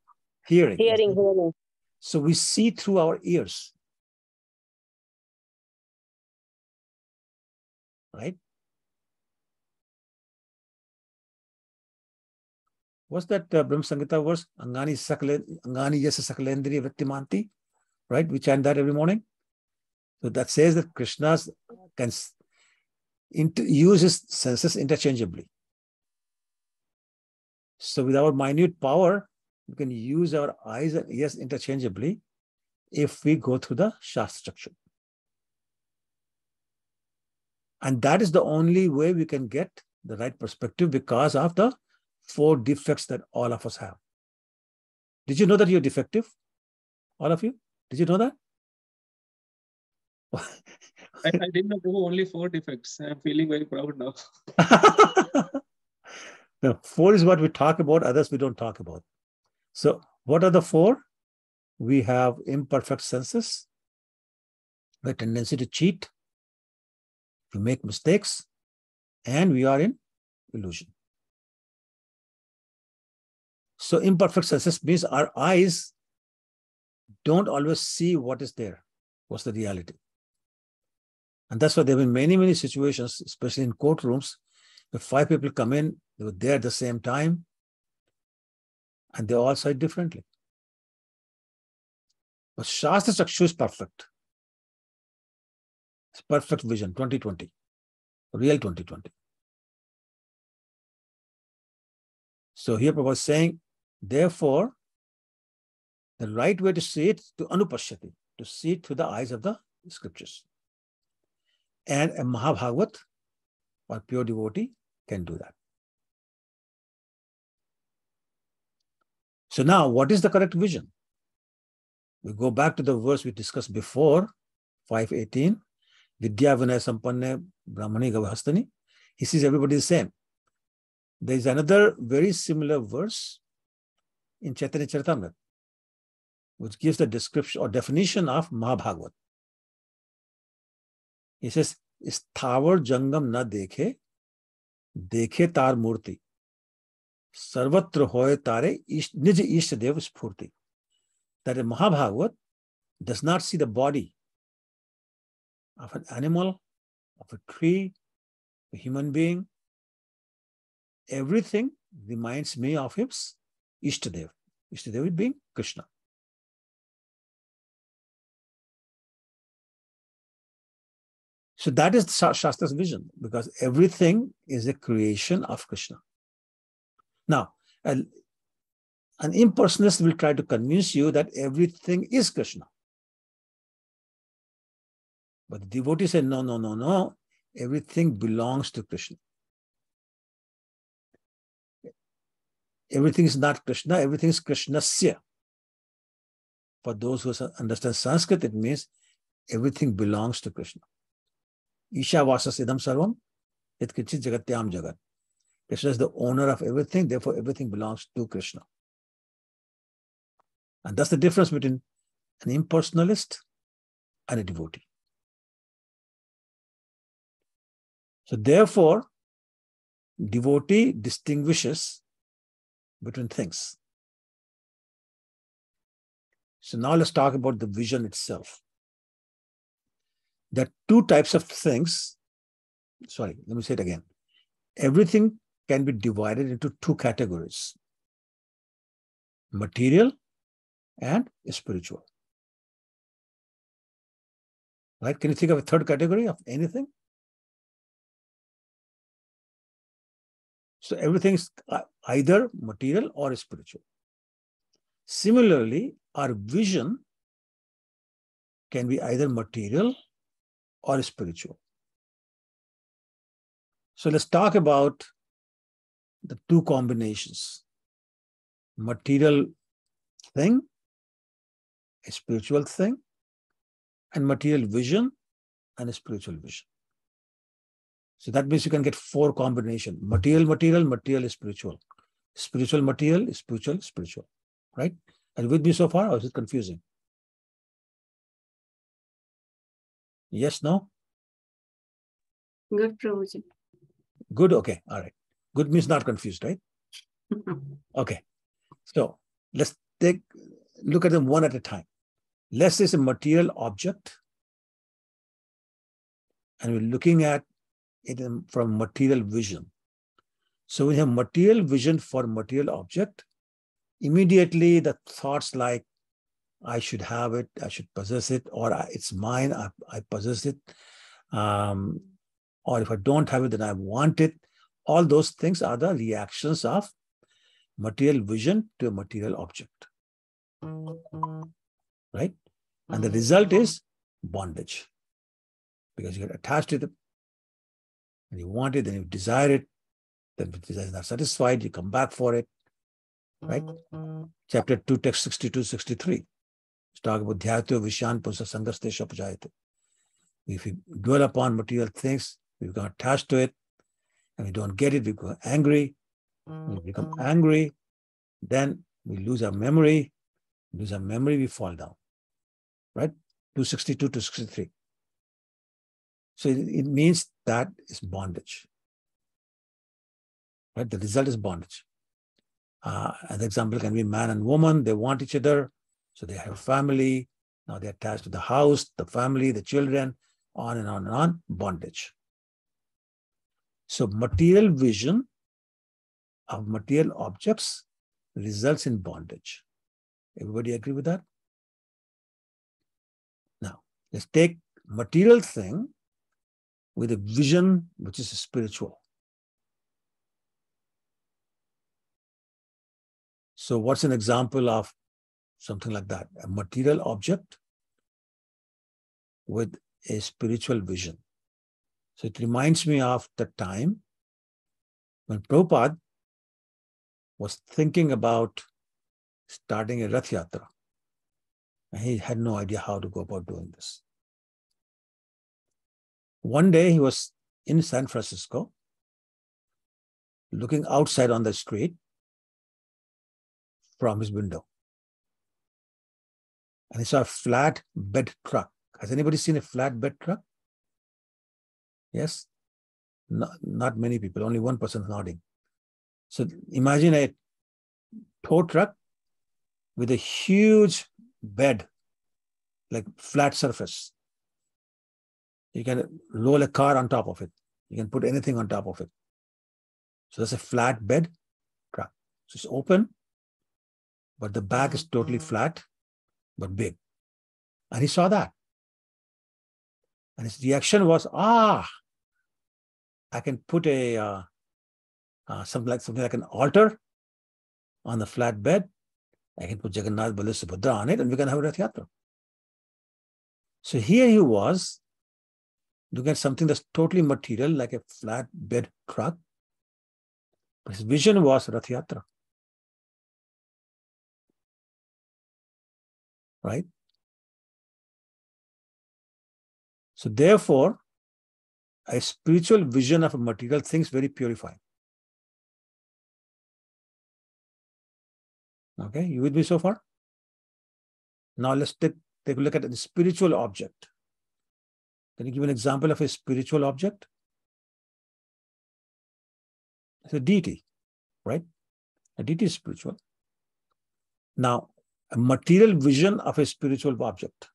hearing? Hearing. So we see through our ears. Right? What's that Brahma Samhita verse? Angani yasa sakalendriya vrittimanti. Right? We chant that every morning. So that says that Krishna can use his senses interchangeably. So with our minute power, we can use our eyes and ears interchangeably if we go through the Shastra Chakshu. And that is the only way we can get the right perspective because of the 4 defects that all of us have. Did you know that you're defective? All of you? Did you know that? I didn't know only 4 defects. I'm feeling very proud now. No, 4 is what we talk about, others we don't talk about. So what are the 4? We have imperfect senses, the tendency to cheat, to make mistakes, and we are in illusion. So imperfect senses means our eyes don't always see what is there, what's the reality. And that's why there have been many, many situations, especially in courtrooms, where 5 people come in, they were there at the same time, and they all saw it differently. But Shastra Chakshu is perfect. It's perfect vision, 2020, real 2020. So here Prabhupada is saying, therefore, the right way to see it to anupashyati, to see it through the eyes of the scriptures. And a Mahabhagavat or pure devotee can do that. So now, what is the correct vision? We go back to the verse we discussed before, 5:18. Vidya Vinaya Sampanne Brahmani Gavahastani. He sees everybody the same. There is another very similar verse in Chaitanya Charitamrita. which gives the description or definition of Mahabhagavad. He says, Sthavar Jangam na dekhe, dekhe tar murti, sarvatra hoye tare nij ishtadev spurti. That a Mahabhagavad does not see the body of an animal, of a tree, a human being. Everything reminds me of his Ishtadev. Ishtadev being Krishna. So that is Shastra's vision, because everything is a creation of Krishna. Now, an impersonalist will try to convince you that everything is Krishna. But the devotee said, no, no, no, no. Everything belongs to Krishna. Everything is not Krishna, everything is Krishnasya. For those who understand Sanskrit, it means everything belongs to Krishna. Isha vasas idam sarvam, yat kichit jagatyam jagat. Krishna is the owner of everything, therefore everything belongs to Krishna. And that's the difference between an impersonalist and a devotee. So therefore, devotee distinguishes between things. So now let's talk about the vision itself. There are two types of things. Sorry, let me say it again. Everything can be divided into two categories: material and spiritual. Right? Can you think of a third category of anything? So everything is either material or spiritual. Similarly, our vision can be either material or spiritual. So let's talk about the two combinations: material thing, a spiritual thing, and material vision and a spiritual vision. So that means you can get four combinations: material, material, material, spiritual, spiritual, material, spiritual, spiritual. Right? Are you with me so far, or is it confusing? Yes, no? Good, Prabhuji. Good, okay, all right. Good means not confused, right? Okay. So let's look at them one at a time. Let's say it's a material object, and we're looking at it from material vision. So we have material vision for material object. Immediately the thoughts like, I should have it, I should possess it, or it's mine, I possess it. Or if I don't have it, then I want it. All those things are the reactions of material vision to a material object. Right? And the result is bondage. Because you get attached to it, and you want it, then you desire it, then the desire is not satisfied, you come back for it. Right? Chapter 2, text 62, 63. Let's talk about dhyatyo vishyan pusa sangarstesha pajayate. If we dwell upon material things, we become attached to it, and we don't get it, we become angry. When we become angry, then we lose our memory. Lose our memory, we fall down. Right? 262 to 63. So it means that is bondage. Right? The result is bondage. An example can be man and woman. They want each other, so they have a family. Now they're attached to the house, the family, the children, on and on and on. Bondage. So material vision of material objects results in bondage. Everybody agree with that? Now, let's take material thing with a vision which is spiritual. So what's an example of something like that? A material object with a spiritual vision. So it reminds me of the time when Prabhupada was thinking about starting a Rath Yatra. And he had no idea how to go about doing this. One day he was in San Francisco, looking outside on the street from his window. And he saw a flat bed truck. Has anybody seen a flat bed truck? Yes? Not many people, only one person nodding. So imagine a tow truck with a huge bed, like flat surface. You can roll a car on top of it. You can put anything on top of it. So that's a flat bed truck. So it's open, but the back is totally flat, but big. And he saw that. And his reaction was, I can put a something like an altar on the flat bed. I can put Jagannath, Baladev, Subhadra on it, and we can have a Rath Yatra. So here he was, looking at something that's totally material, like a flat bed truck. But his vision was Rath Yatra. Right? So therefore, a spiritual vision of a material thing is very purifying. Okay, you with me so far? Now let's take a look at the spiritual object. Can you give an example of a spiritual object? It's a deity, right? A deity is spiritual. Now, a material vision of a spiritual object.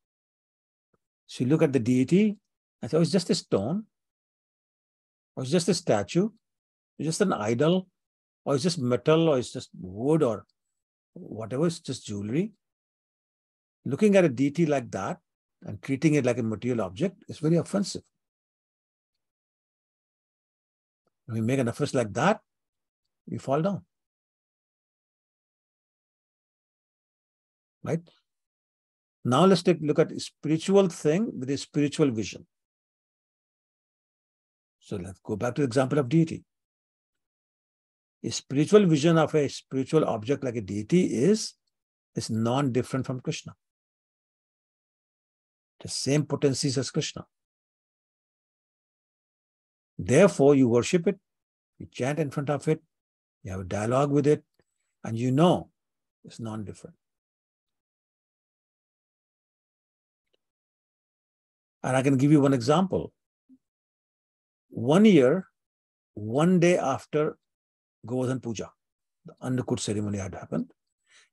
So you look at the deity and say, oh, it's just a stone, or it's just a statue, it's just an idol, or it's just metal, or it's just wood, or whatever, it's just jewelry. Looking at a deity like that and treating it like a material object is very offensive. When we make an offense like that, we fall down. Right? Now let's take a look at a spiritual thing with a spiritual vision. So let's go back to the example of deity. A spiritual vision of a spiritual object like a deity is non-different from Krishna. The same potencies as Krishna. Therefore, you worship it, you chant in front of it, you have a dialogue with it, and you know it's non-different. And I can give you one example. 1 year, 1 day after Govardhan Puja, the Annakut ceremony had happened.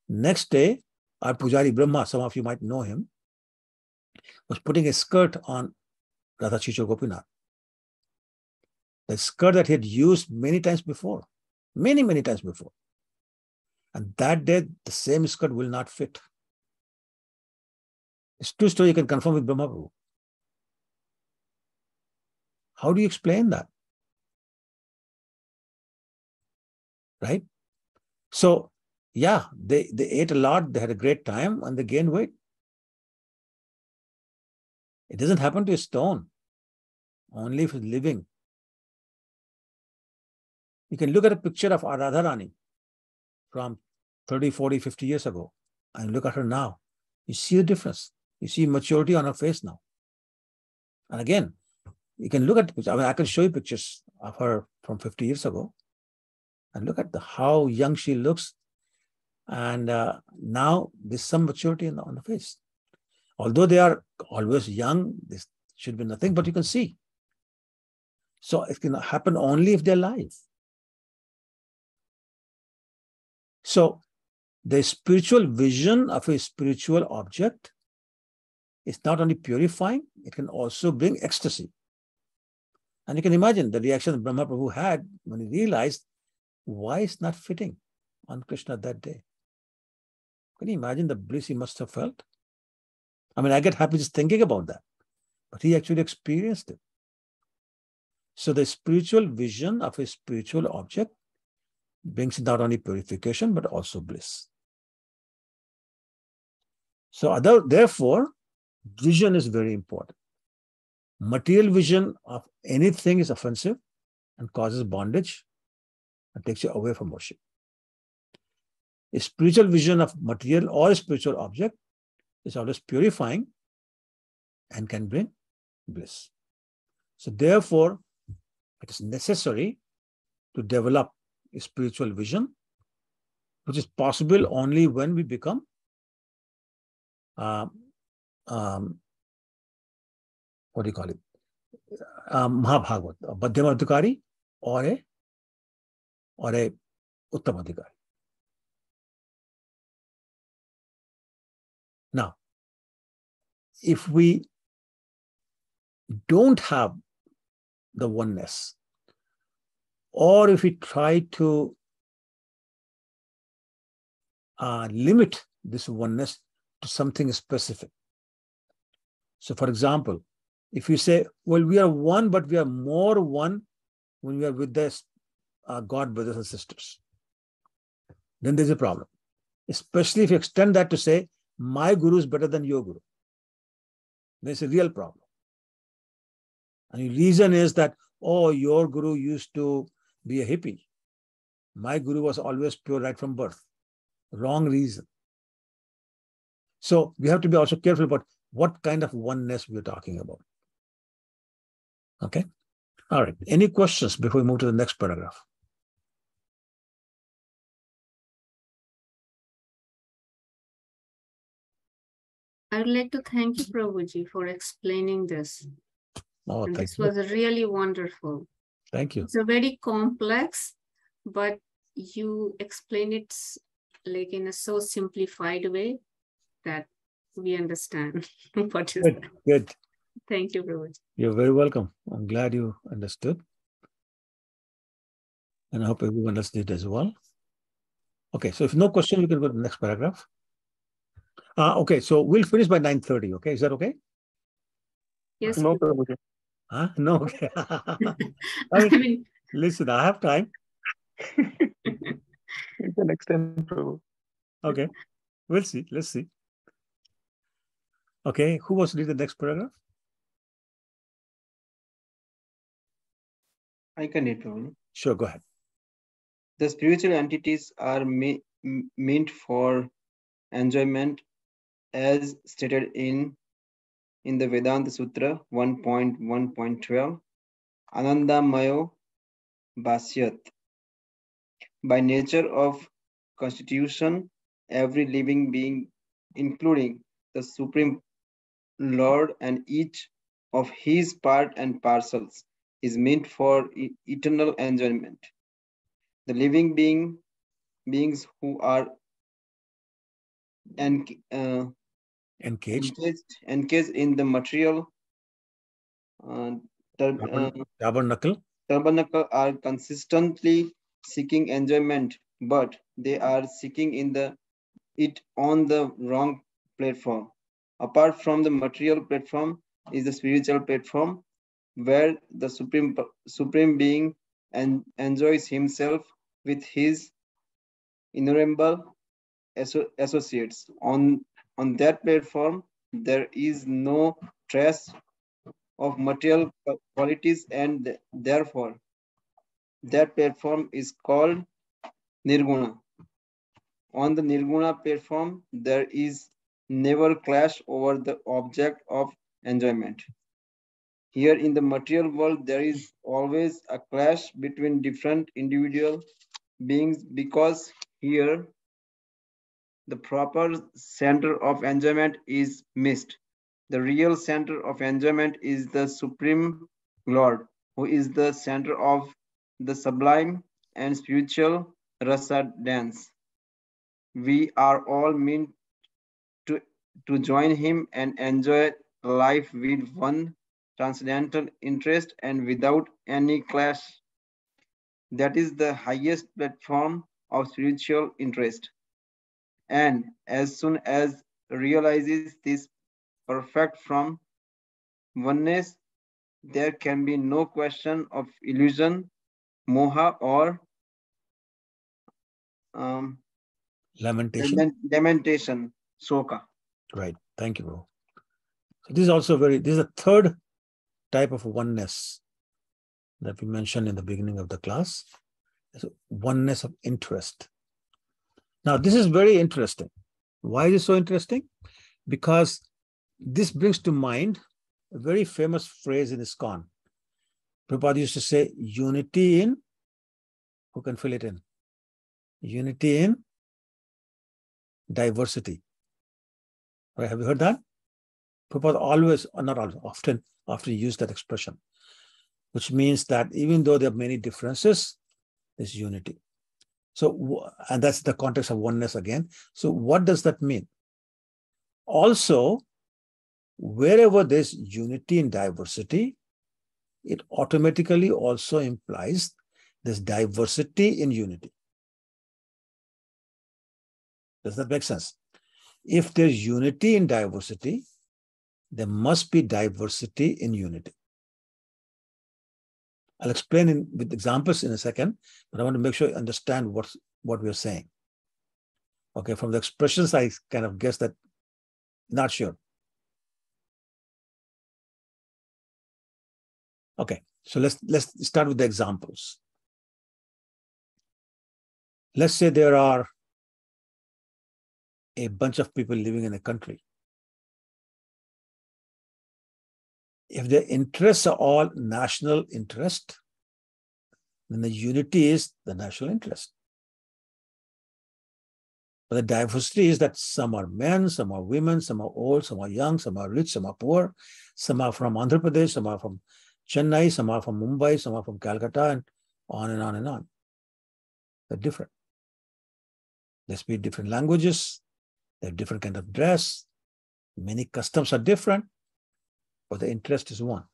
Next day, our Pujari Brahma, some of you might know him, was putting a skirt on Radha Chicho Gopinath. The skirt that he had used many times before. Many times before. And that day, the same skirt will not fit. It's true story you can confirm with Brahma Prabhu. How do you explain that? Right? So, yeah, they ate a lot, they had a great time, and they gained weight. It doesn't happen to a stone, only if it's living. You can look at a picture of Radharani from 30, 40, 50 years ago, and look at her now. You see the difference. You see maturity on her face now. And again, you can look at the picture. I mean, I can show you pictures of her from 50 years ago, and look at how young she looks. And now there's some maturity on the face. Although they are always young, this should be nothing, but you can see. So it can happen only if they're alive. So the spiritual vision of a spiritual object is not only purifying, it can also bring ecstasy. And you can imagine the reaction Brahma Prabhu had when he realized why it's not fitting on Krishna that day. Can you imagine the bliss he must have felt? I mean, I get happy just thinking about that, but he actually experienced it. So the spiritual vision of a spiritual object brings not only purification, but also bliss. So therefore, vision is very important. Material vision of anything is offensive and causes bondage and takes you away from worship. A spiritual vision of material or a spiritual object is always purifying and can bring bliss. So therefore, it is necessary to develop a spiritual vision, which is possible only when we become what do you call it? Mahabhagavat, a Madhyama Adhikari or a Uttama Adhikari. Now, if we don't have the oneness, or if we try to limit this oneness to something specific. So, for example, if you say, well, we are one, but we are more one when we are with the God brothers and sisters, then there's a problem. Especially if you extend that to say, my guru is better than your guru. There's a real problem. And the reason is that, oh, your guru used to be a hippie. My guru was always pure right from birth. Wrong reason. So we have to be also careful about what kind of oneness we're talking about. Okay? All right. Any questions before we move to the next paragraph? I would like to thank you, Prabhuji, for explaining this. Oh, and thank this you. was really wonderful. Thank you. It's a very complex, but you explain it like in a so simplified way that we understand what is that. Good. Thank you, Prabhuji. You're very welcome. I'm glad you understood. And I hope everyone else did as well. Okay, so if no question, we can go to the next paragraph. Okay, so we'll finish by 9:30. Okay, is that okay? Yes. No, Prabhuji. Huh? No, okay. I mean, listen, I have time. It's the next time, Prabhu. Okay, we'll see. Let's see. Okay, who wants to read the next paragraph? I can read, Prabhu. Sure, go ahead. The spiritual entities are meant for enjoyment as stated in the Vedanta Sutra 1.1.12, Anandamayo Bhasyat. By nature of constitution, every living being, including the Supreme Lord and each of his part and parcels, is meant for eternal enjoyment. The living beings who are Engaged. Engaged in the material Tabernacle. are consistently seeking enjoyment, but they are seeking it on the wrong platform. Apart from the material platform is the spiritual platform, where the supreme being enjoys himself with his innumerable associates. On that platform, there is no trace of material qualities, and therefore that platform is called Nirguna. On the Nirguna platform, there is never clash over the object of enjoyment. Here in the material world, there is always a clash between different individual beings, because here the proper center of enjoyment is missed. The real center of enjoyment is the Supreme Lord, who is the center of the sublime and spiritual rasa dance. We are all meant to join him and enjoy life with one transcendental interest and without any clash. That is the highest platform of spiritual interest. And as soon as realizes this perfect from oneness, there can be no question of illusion, moha, or lamentation, soka. Right. Thank you, bro. So this is also this is a third type of oneness that we mentioned in the beginning of the class. So oneness of interest. Now, this is very interesting. Why is it so interesting? Because this brings to mind a very famous phrase in ISKCON. Prabhupada used to say, unity in, who can fill it in? Unity in diversity. Right? Have you heard that? Prabhupada always, or not always, often use that expression, which means that even though there are many differences, there's unity. So, and that's the context of oneness again. So what does that mean? Also, wherever there's unity in diversity, it automatically also implies there's diversity in unity. Does that make sense? If there's unity in diversity, there must be diversity in unity. I'll explain with examples in a second, but I want to make sure you understand what we're saying. Okay, from the expressions, I kind of guess that, not sure. Okay, so let's start with the examples. Let's say there are a bunch of people living in a country. If their interests are all national interest, then the unity is the national interest. But the diversity is that some are men, some are women, some are old, some are young, some are rich, some are poor, some are from Andhra Pradesh, some are from Chennai, some are from Mumbai, some are from Calcutta, and on and on and on. They're different. They speak different languages, they have different kind of dress, many customs are different, but the interest is one.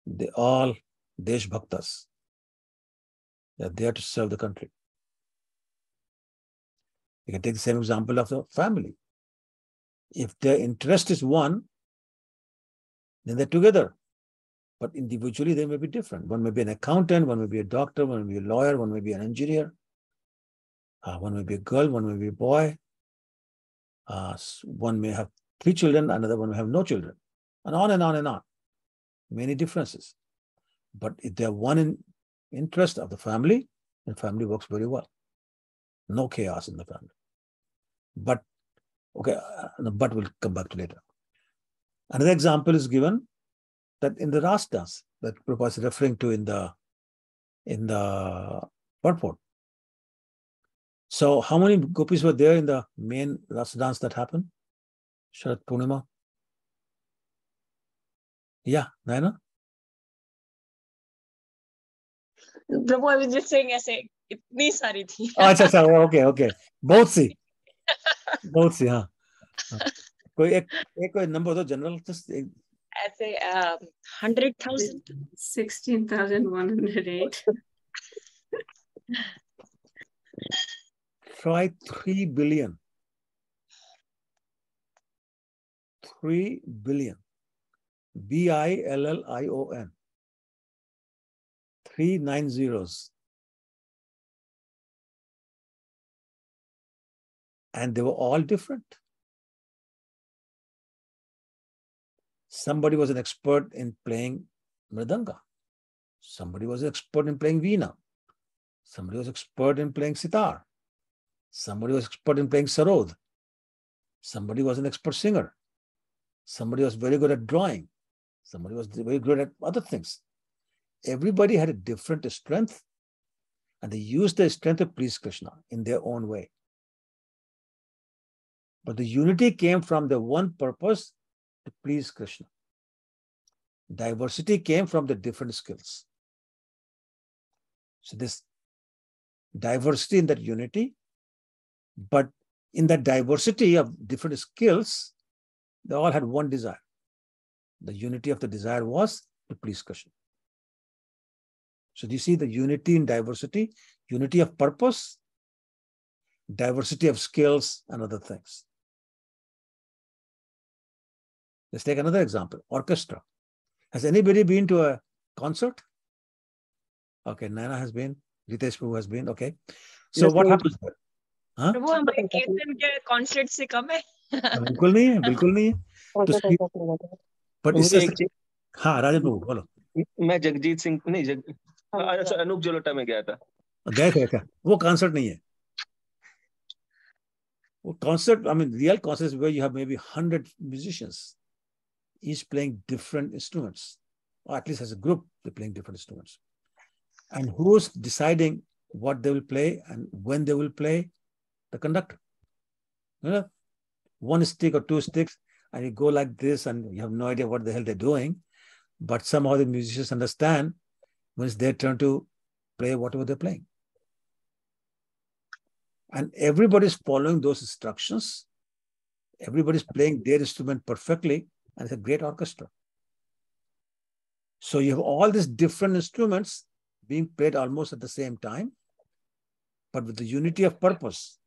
They all Desh Bhaktas. They're there to serve the country. You can take the same example of the family. If their interest is one, then they're together. But individually, they may be different. One may be an accountant, one may be a doctor, one may be a lawyer, one may be an engineer. One may be a girl, one may be a boy. One may have 3 children, another one may have no children. And on and on and on. Many differences. But if they have one in interest of the family, the family works very well. No chaos in the family. But, okay, but we'll come back to later. Another example is given that in the Ras dance that Prabhupada is referring to in the purport. So how many gopis were there in the main Ras dance that happened? Sharat Purnima? Yeah, Naina? Prabhu, I was just saying ऐसे इतनी सारी थी. अच्छा, okay. बहुत सी, हाँ. कोई कोई number दो जनरल, ऐसे 100,000. 16,108. Try 3 billion. 3 billion. BILLION. 3 9 zeros. And they were all different. Somebody was an expert in playing mridanga. Somebody was an expert in playing veena. Somebody was expert in playing sitar. Somebody was expert in playing sarod. Somebody was an expert singer. Somebody was very good at drawing. Somebody was very good at other things. Everybody had a different strength, and they used their strength to please Krishna in their own way. But the unity came from the one purpose, to please Krishna. Diversity came from the different skills. So this diversity in that unity, but in that diversity of different skills, they all had one desire. The unity of the desire was to please Krishna. So do you see the unity in diversity, unity of purpose, diversity of skills, and other things. Let's take another example, orchestra. Has anybody been to a concert? Okay, Naina has been, Ritesh Prabhu has been, okay. So yes, what happens there? Huh? प्रभु हमारे कीर्तन के concert से कम है. बिल्कुल नहीं है, बिल्कुल नहीं है. पर इससे हाँ, राजेश प्रभु बोलो. मैं जगजीत सिंह नहीं अनूप जलोटा में गया था. गए थे क्या? वो कॉन्सर्ट नहीं है. वो concert, I mean, real concerts where you have maybe 100 musicians, each playing different instruments, or at least as a group, they're playing different instruments. And who's deciding what they will play and when they will play? The conductor. You know? one stick or two sticks, and you go like this, and you have no idea what the hell they're doing. But somehow the musicians understand when it's their turn to play whatever they're playing. And everybody's following those instructions. Everybody's playing their instrument perfectly, and it's a great orchestra. So you have all these different instruments being played almost at the same time, but with the unity of purpose.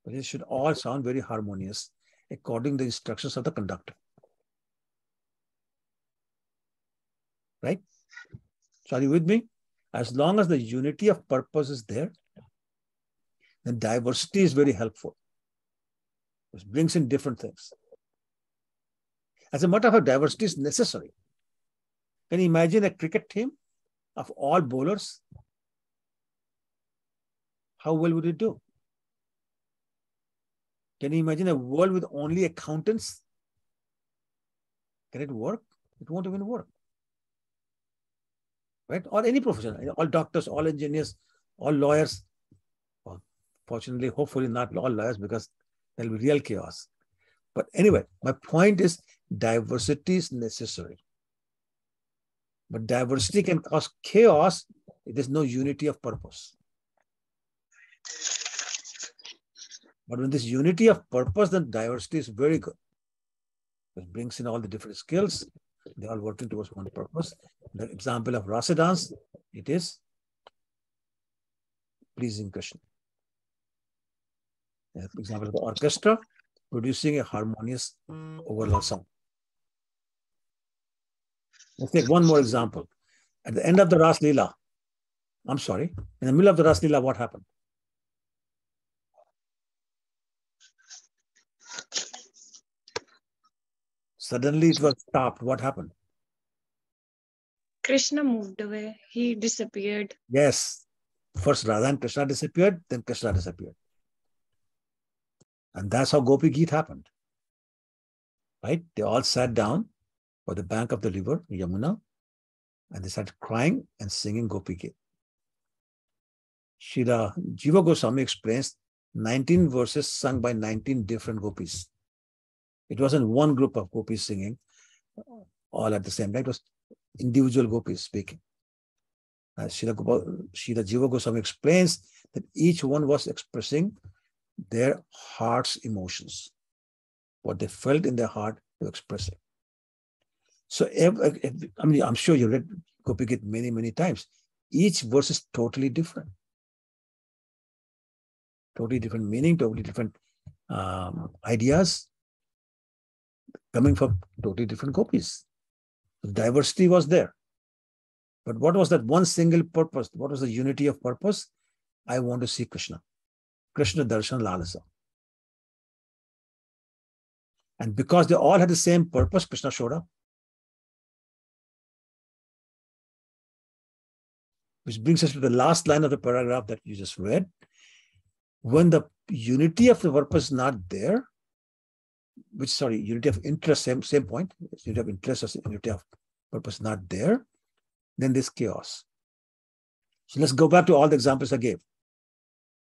But it should all sound very harmonious according to the instructions of the conductor. Right? So are you with me? As long as the unity of purpose is there, then diversity is very helpful. It brings in different things. As a matter of fact, diversity is necessary. Can you imagine a cricket team of all bowlers? How well would it do? Can you imagine a world with only accountants? Can it work? It won't even work. Right? Or any profession, all doctors, all engineers, all lawyers. Well, fortunately, hopefully not all lawyers, because there'll be real chaos. But anyway, my point is diversity is necessary. But diversity can cause chaos if there's no unity of purpose. But when this unity of purpose, then diversity is very good. It brings in all the different skills. They're all working towards one purpose. The example of rasa dance, it is pleasing Krishna. The example of the orchestra, producing a harmonious overall sound. Let's take one more example. At the end of the Ras Leela, in the middle of the Ras Leela, what happened? Suddenly it was stopped. What happened? Krishna moved away. He disappeared. Yes. First Radha and Krishna disappeared, then Krishna disappeared. And that's how Gopi Geet happened. Right? They all sat down by the bank of the river, Yamuna, and they started crying and singing Gopi Geet. Srila Jiva Goswami explains 19 verses sung by 19 different gopis. It wasn't one group of gopis singing all at the same time. It was individual gopis speaking. Srila Jiva Goswami explains that each one was expressing their heart's emotions. What they felt in their heart, they were expressing. So, I'm sure you read Gopi Geet many, many times. Each verse is totally different. Totally different meaning, totally different ideas coming from totally different gopis. The diversity was there. But what was that one single purpose? What was the unity of purpose? I want to see Krishna. Krishna Darshan Lalasa. And because they all had the same purpose, Krishna showed up. Which brings us to the last line of the paragraph that you just read. When the unity of the purpose is not there, unity of interest, same point, unity of interest or unity of purpose not there, then there's chaos. So let's go back to all the examples I gave.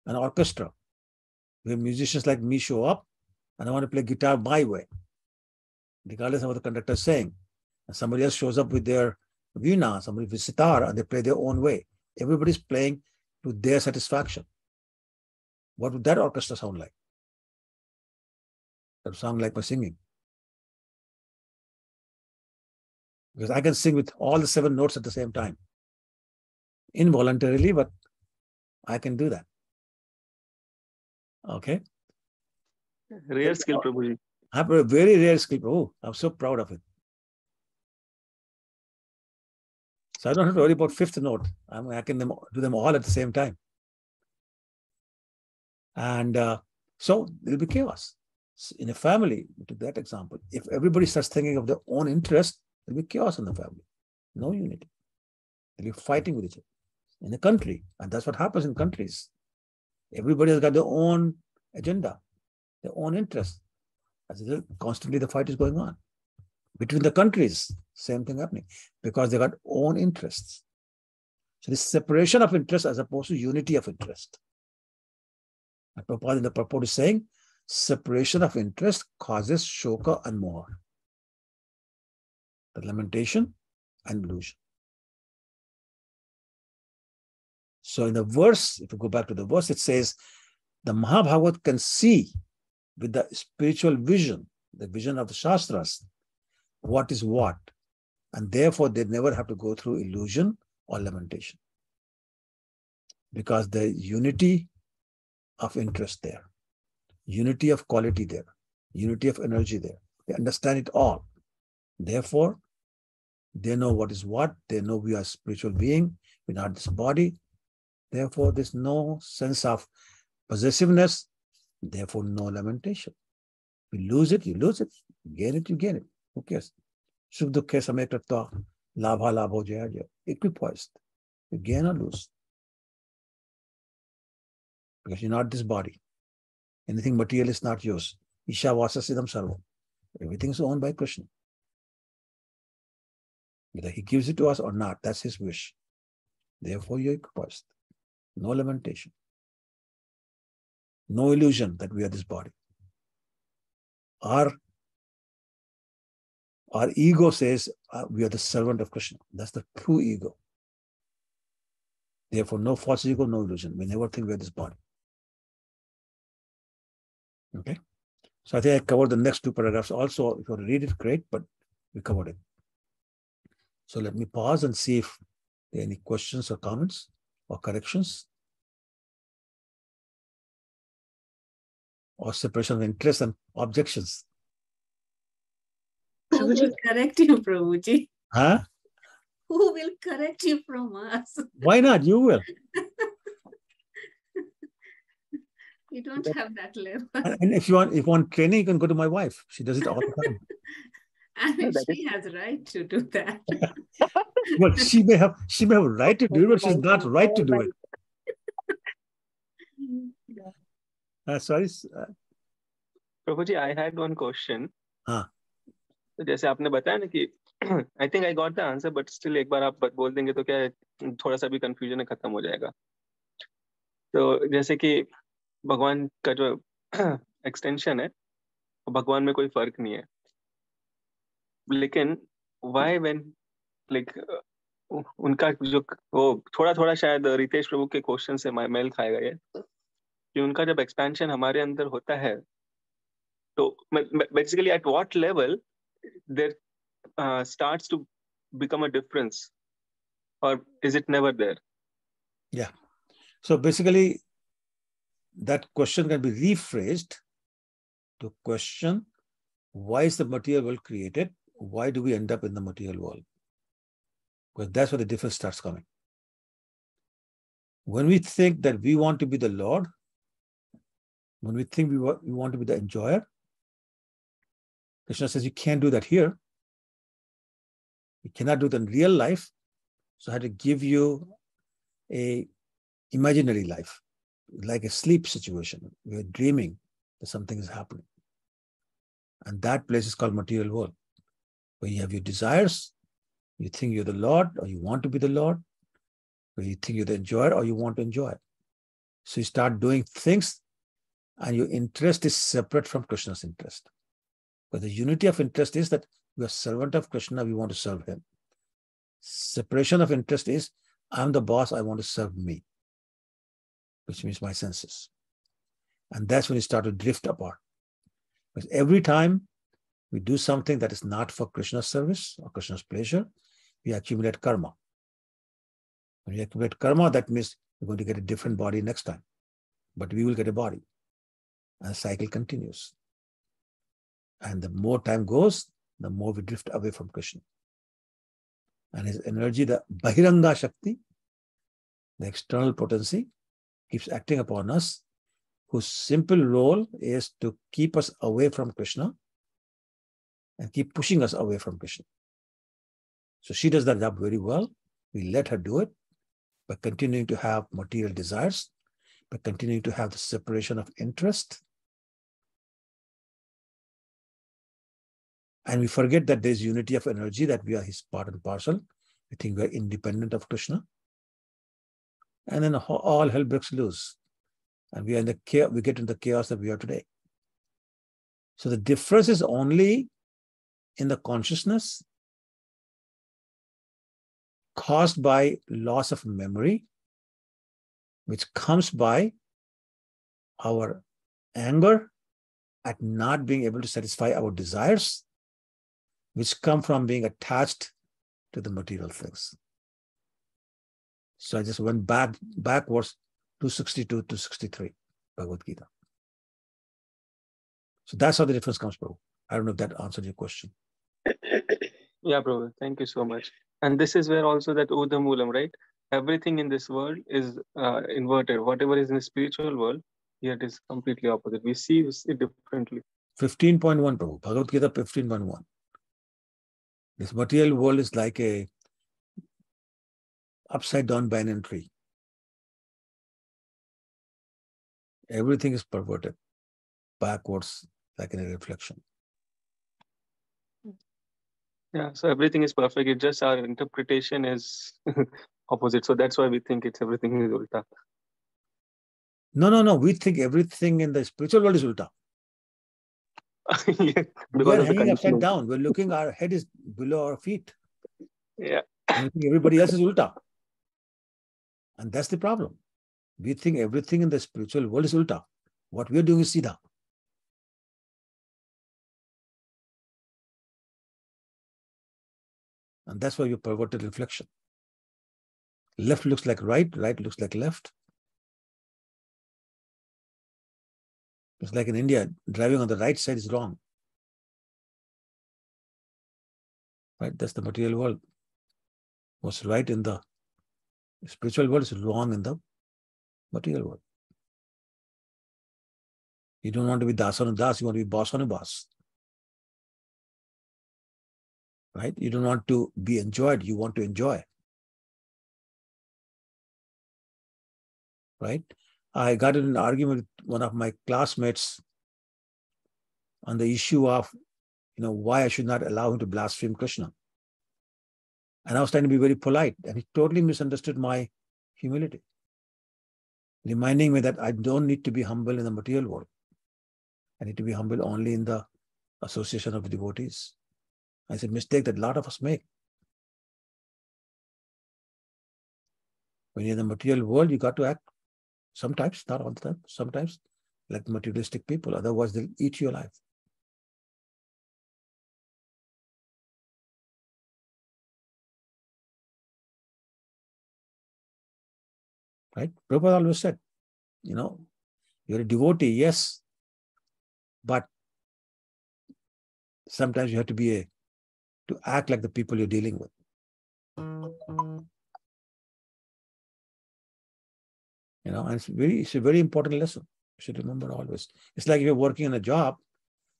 An orchestra, where musicians like me show up, and I want to play guitar my way, regardless of what the conductor is saying. And somebody else shows up with their veena, somebody with sitar, and they play their own way. Everybody's playing to their satisfaction. What would that orchestra sound like? That would sound like my singing. Because I can sing with all the 7 notes at the same time. Involuntarily, but I can do that. Okay? Rare skill, Prabhuji. I have a very rare skill. Oh, I'm so proud of it. So I don't have to worry about 5th note. I can do them all at the same time. And so there'll be chaos. In a family, to that example, if everybody starts thinking of their own interest, there'll be chaos in the family. No unity. They'll be fighting with each other. In a country, and that's what happens in countries. Everybody has got their own agenda, their own interest. As a result, constantly the fight is going on. Between the countries, same thing happening, because they got own interests. So this separation of interest as opposed to unity of interest. And Prabhupada in the purport is saying, separation of interest causes shoka and moha, the lamentation and illusion. So in the verse, if you go back to the verse, it says, the Mahabhagavad can see with the spiritual vision, the vision of the Shastras, what is what. And therefore, they never have to go through illusion or lamentation. Because the unity of interest there, unity of quality there, unity of energy there. They understand it all. Therefore, they know what is what. They know we are a spiritual being. We're not this body. Therefore, there's no sense of possessiveness. Therefore, no lamentation. You lose it, you lose it. You gain it, you gain it. Who cares? Sukh dukhe samay karta, labha labho jaya jaya. Equipoised. You gain or lose. Because you're not this body. Anything material is not yours. Isha vasa siddham sarvam. Everything is owned by Krishna. Whether he gives it to us or not, that's his wish. Therefore, you're equipoised. No lamentation. No illusion that we are this body. Our ego says we are the servant of Krishna. That's the true ego. Therefore, no false ego, no illusion. We never think we are this body. Okay? So I think I covered the next two paragraphs also. If you want to read it, great, but we covered it. So let me pause and see if there are any questions or comments or corrections. Or separation of interest and objections. Who will correct you, Prabhuji? Huh? Who will correct you from us? Why not? You will. We don't have that level. And if you want training, you can go to my wife. She does it all the time. And she has right to do that. Well, she may have a right to do it, but she's not right to do it. Sorry. Prabhuji, I had one question. हाँ. तो जैसे आपने बताया ना कि I think I got the answer, but still एक बार आप बोल देंगे तो क्या थोड़ा सा भी confusion खत्म हो जाएगा. तो जैसे कि भगवान का जो extension है, भगवान में कोई फर्क नहीं है. लेकिन why when like उनका जो वो थोड़ा शायद रितेश प्रभु के क्वेश्चन से मेल खाएगा ये कि उनका जब एक्सपेंशन हमारे अंदर होता है तो basically at what level there starts to become a difference, or is it never there? Yeah. So basically that question can be rephrased to question, why is the material world created? Why do we end up in the material world? Because that's where the difference starts coming. When we think that we want to be the Lord, when we think we want to be the enjoyer, Krishna says you can't do that here. You cannot do it in real life. So I had to give you a imaginary life, like a sleep situation. We're dreaming that something is happening. And that place is called material world, where you have your desires, you think you're the Lord, or you want to be the Lord, where you think you're the enjoyer, or you want to enjoy. So you start doing things, and your interest is separate from Krishna's interest. But the unity of interest is that we are servant of Krishna, we want to serve him. Separation of interest is, I'm the boss, I want to serve me, which means my senses. And that's when you start to drift apart. Because every time we do something that is not for Krishna's service or Krishna's pleasure, we accumulate karma. When we accumulate karma, that means we're going to get a different body next time. But we will get a body. And the cycle continues. And the more time goes, the more we drift away from Krishna. And his energy, the Bahiranga Shakti, the external potency, keeps acting upon us, whose simple role is to keep us away from Krishna and keep pushing us away from Krishna. So she does that job very well. We let her do it by continuing to have material desires, by continuing to have the separation of interest. And we forget that there's unity of energy, that we are his part and parcel. We think we're independent of Krishna. And then all hell breaks loose. And we get in the chaos that we are today. So the difference is only in the consciousness caused by loss of memory, which comes by our anger at not being able to satisfy our desires, which come from being attached to the material things. So I just went backwards 262 to 63, Bhagavad Gita. So that's how the difference comes, Prabhu. I don't know if that answered your question. Yeah, bro. Thank you so much. And this is where also that Uda Moolam, right? Everything in this world is inverted. Whatever is in the spiritual world, here it is completely opposite. We see it differently. 15.1, Prabhu. Bhagavad Gita 15.1. This material world is like a upside down banyan tree. Everything is perverted backwards, like in a reflection. Yeah, so everything is perfect. It's just our interpretation is opposite. So that's why we think it's everything is ulta. No. We think everything in the spiritual world is ulta. Yeah, We are hanging upside down. We're looking, our head is below our feet. Yeah. And we think everybody else is ulta. And that's the problem. We think everything in the spiritual world is ulta. What we're doing is siddha. And that's why we perverted reflection. Left looks like right, right looks like left. It's like in India, driving on the right side is wrong. Right? That's the material world. What's right in the spiritual world is wrong in the material world. You don't want to be dasanu das, you want to be bossanu boss. Right? You don't want to be enjoyed, you want to enjoy. Right? I got in an argument with one of my classmates on the issue of, why I should not allow him to blaspheme Krishna. And I was trying to be very polite, and he totally misunderstood my humility, reminding me that I don't need to be humble in the material world. I need to be humble only in the association of devotees. I said, mistake that a lot of us make. When you're in the material world, you got to act sometimes, not all the time, sometimes like materialistic people. Otherwise, they'll eat you alive. Right? Prabhupada always said, you're a devotee, yes, but sometimes you have to to act like the people you're dealing with. And it's a very important lesson. You should remember always. It's like if you're working in a job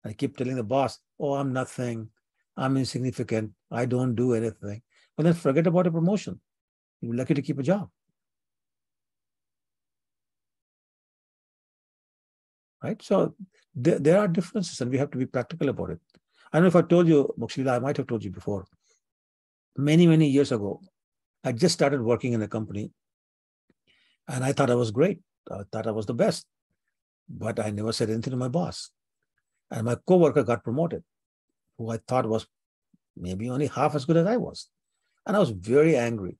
and you keep telling the boss, oh, I'm nothing, I'm insignificant, I don't do anything. Well, then forget about a promotion. You're lucky to keep a job. Right? So there are differences and we have to be practical about it. I don't know if I told you, Mokshila, I might have told you before. Many, many years ago, I just started working in a company and I thought I was great. I thought I was the best. But I never said anything to my boss. And my coworker got promoted, who I thought was maybe only half as good as I was. And I was very angry.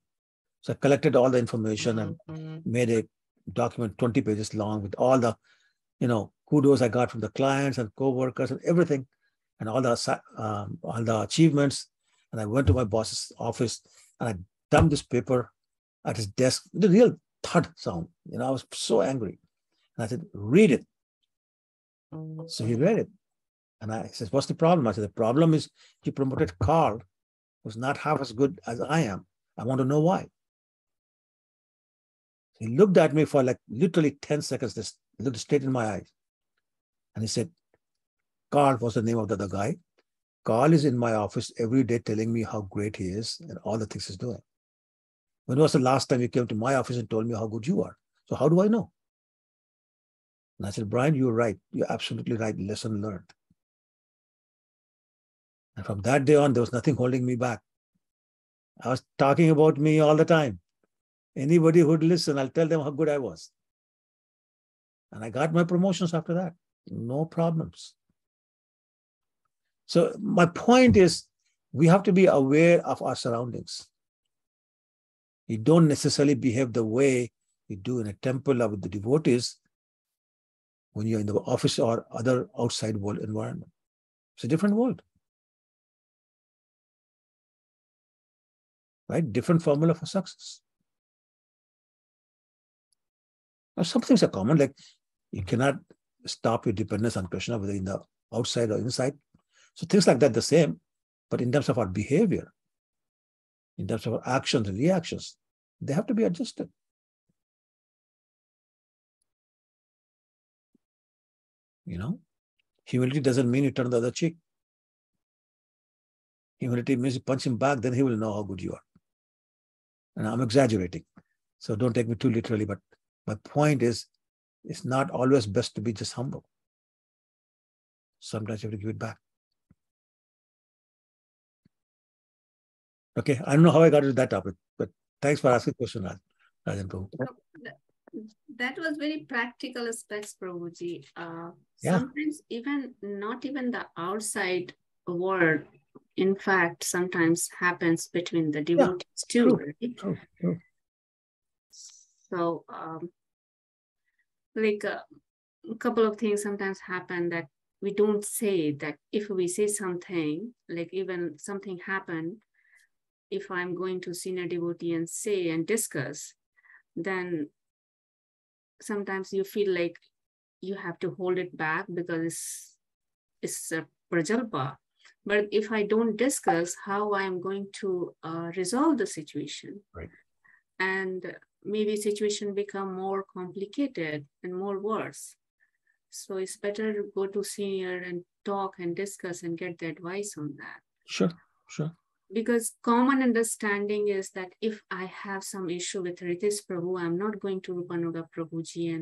So I collected all the information and made a document 20 pages long with all the, kudos I got from the clients and co-workers and everything, and all the achievements. And I went to my boss's office and I dumped this paper at his desk with a real thud sound. I was so angry. And I said, read it. So he read it. And I said, what's the problem? I said, the problem is you promoted Carl, who's not half as good as I am. I want to know why. He looked at me for like literally 10 seconds, just looked straight in my eyes. And he said, Carl was the name of the other guy. Carl is in my office every day telling me how great he is and all the things he's doing. When was the last time you came to my office and told me how good you are? So how do I know? And I said, Brian, you're right. You're absolutely right. Lesson learned. And from that day on, there was nothing holding me back. I was talking about me all the time. Anybody who would listen, I'll tell them how good I was. And I got my promotions after that. No problems. So my point is, we have to be aware of our surroundings. You don't necessarily behave the way you do in a temple or with the devotees when you're in the office or other outside world environment. It's a different world. Right? Different formula for success. Now, some things are common, like you cannot stop your dependence on Krishna, whether in the outside or inside. So things like that, the same. But in terms of our behavior, in terms of our actions and reactions, they have to be adjusted. You know, humility doesn't mean you turn the other cheek. Humility means you punch him back, then he will know how good you are. And I'm exaggerating, so don't take me too literally, but my point is, it's not always best to be just humble. Sometimes you have to give it back. Okay, I don't know how I got to that topic, but thanks for asking the question, Rajan Prabhu. That was very practical aspects, Prabhuji. Yeah. Sometimes even not even the outside world, in fact, sometimes happens between the devotees too. True, right? true. So, like a couple of things sometimes happen that we don't say, that if we say something, like even something happened, if I'm going to senior devotee and say and discuss, then sometimes you feel like you have to hold it back because it's a prajalpa. But if I don't discuss how I'm going to resolve the situation, right, and maybe situation become more complicated and more worse. So it's better to go to senior and talk and discuss and get the advice on that. Sure. Because common understanding is that if I have some issue with Ritesh Prabhu, I'm not going to Rupanuga Prabhuji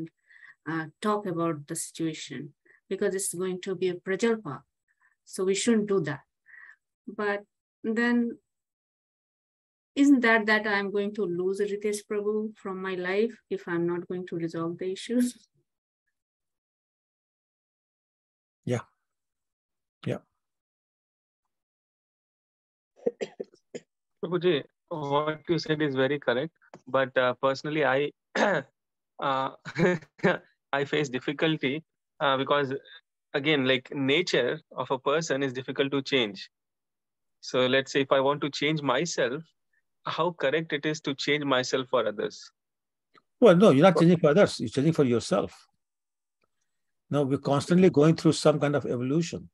and talk about the situation, because it's going to be a prajalpa. So we shouldn't do that. But then isn't that I'm going to lose Ritesh Prabhu from my life if I'm not going to resolve the issues? Yeah. Prabhuji, what you said is very correct. But personally, I I face difficulty because, again, like nature of a person is difficult to change. So let's say if I want to change myself, how correct it is to change myself for others? Well, no, you're not changing for others. You're changing for yourself. No, we're constantly going through some kind of evolution.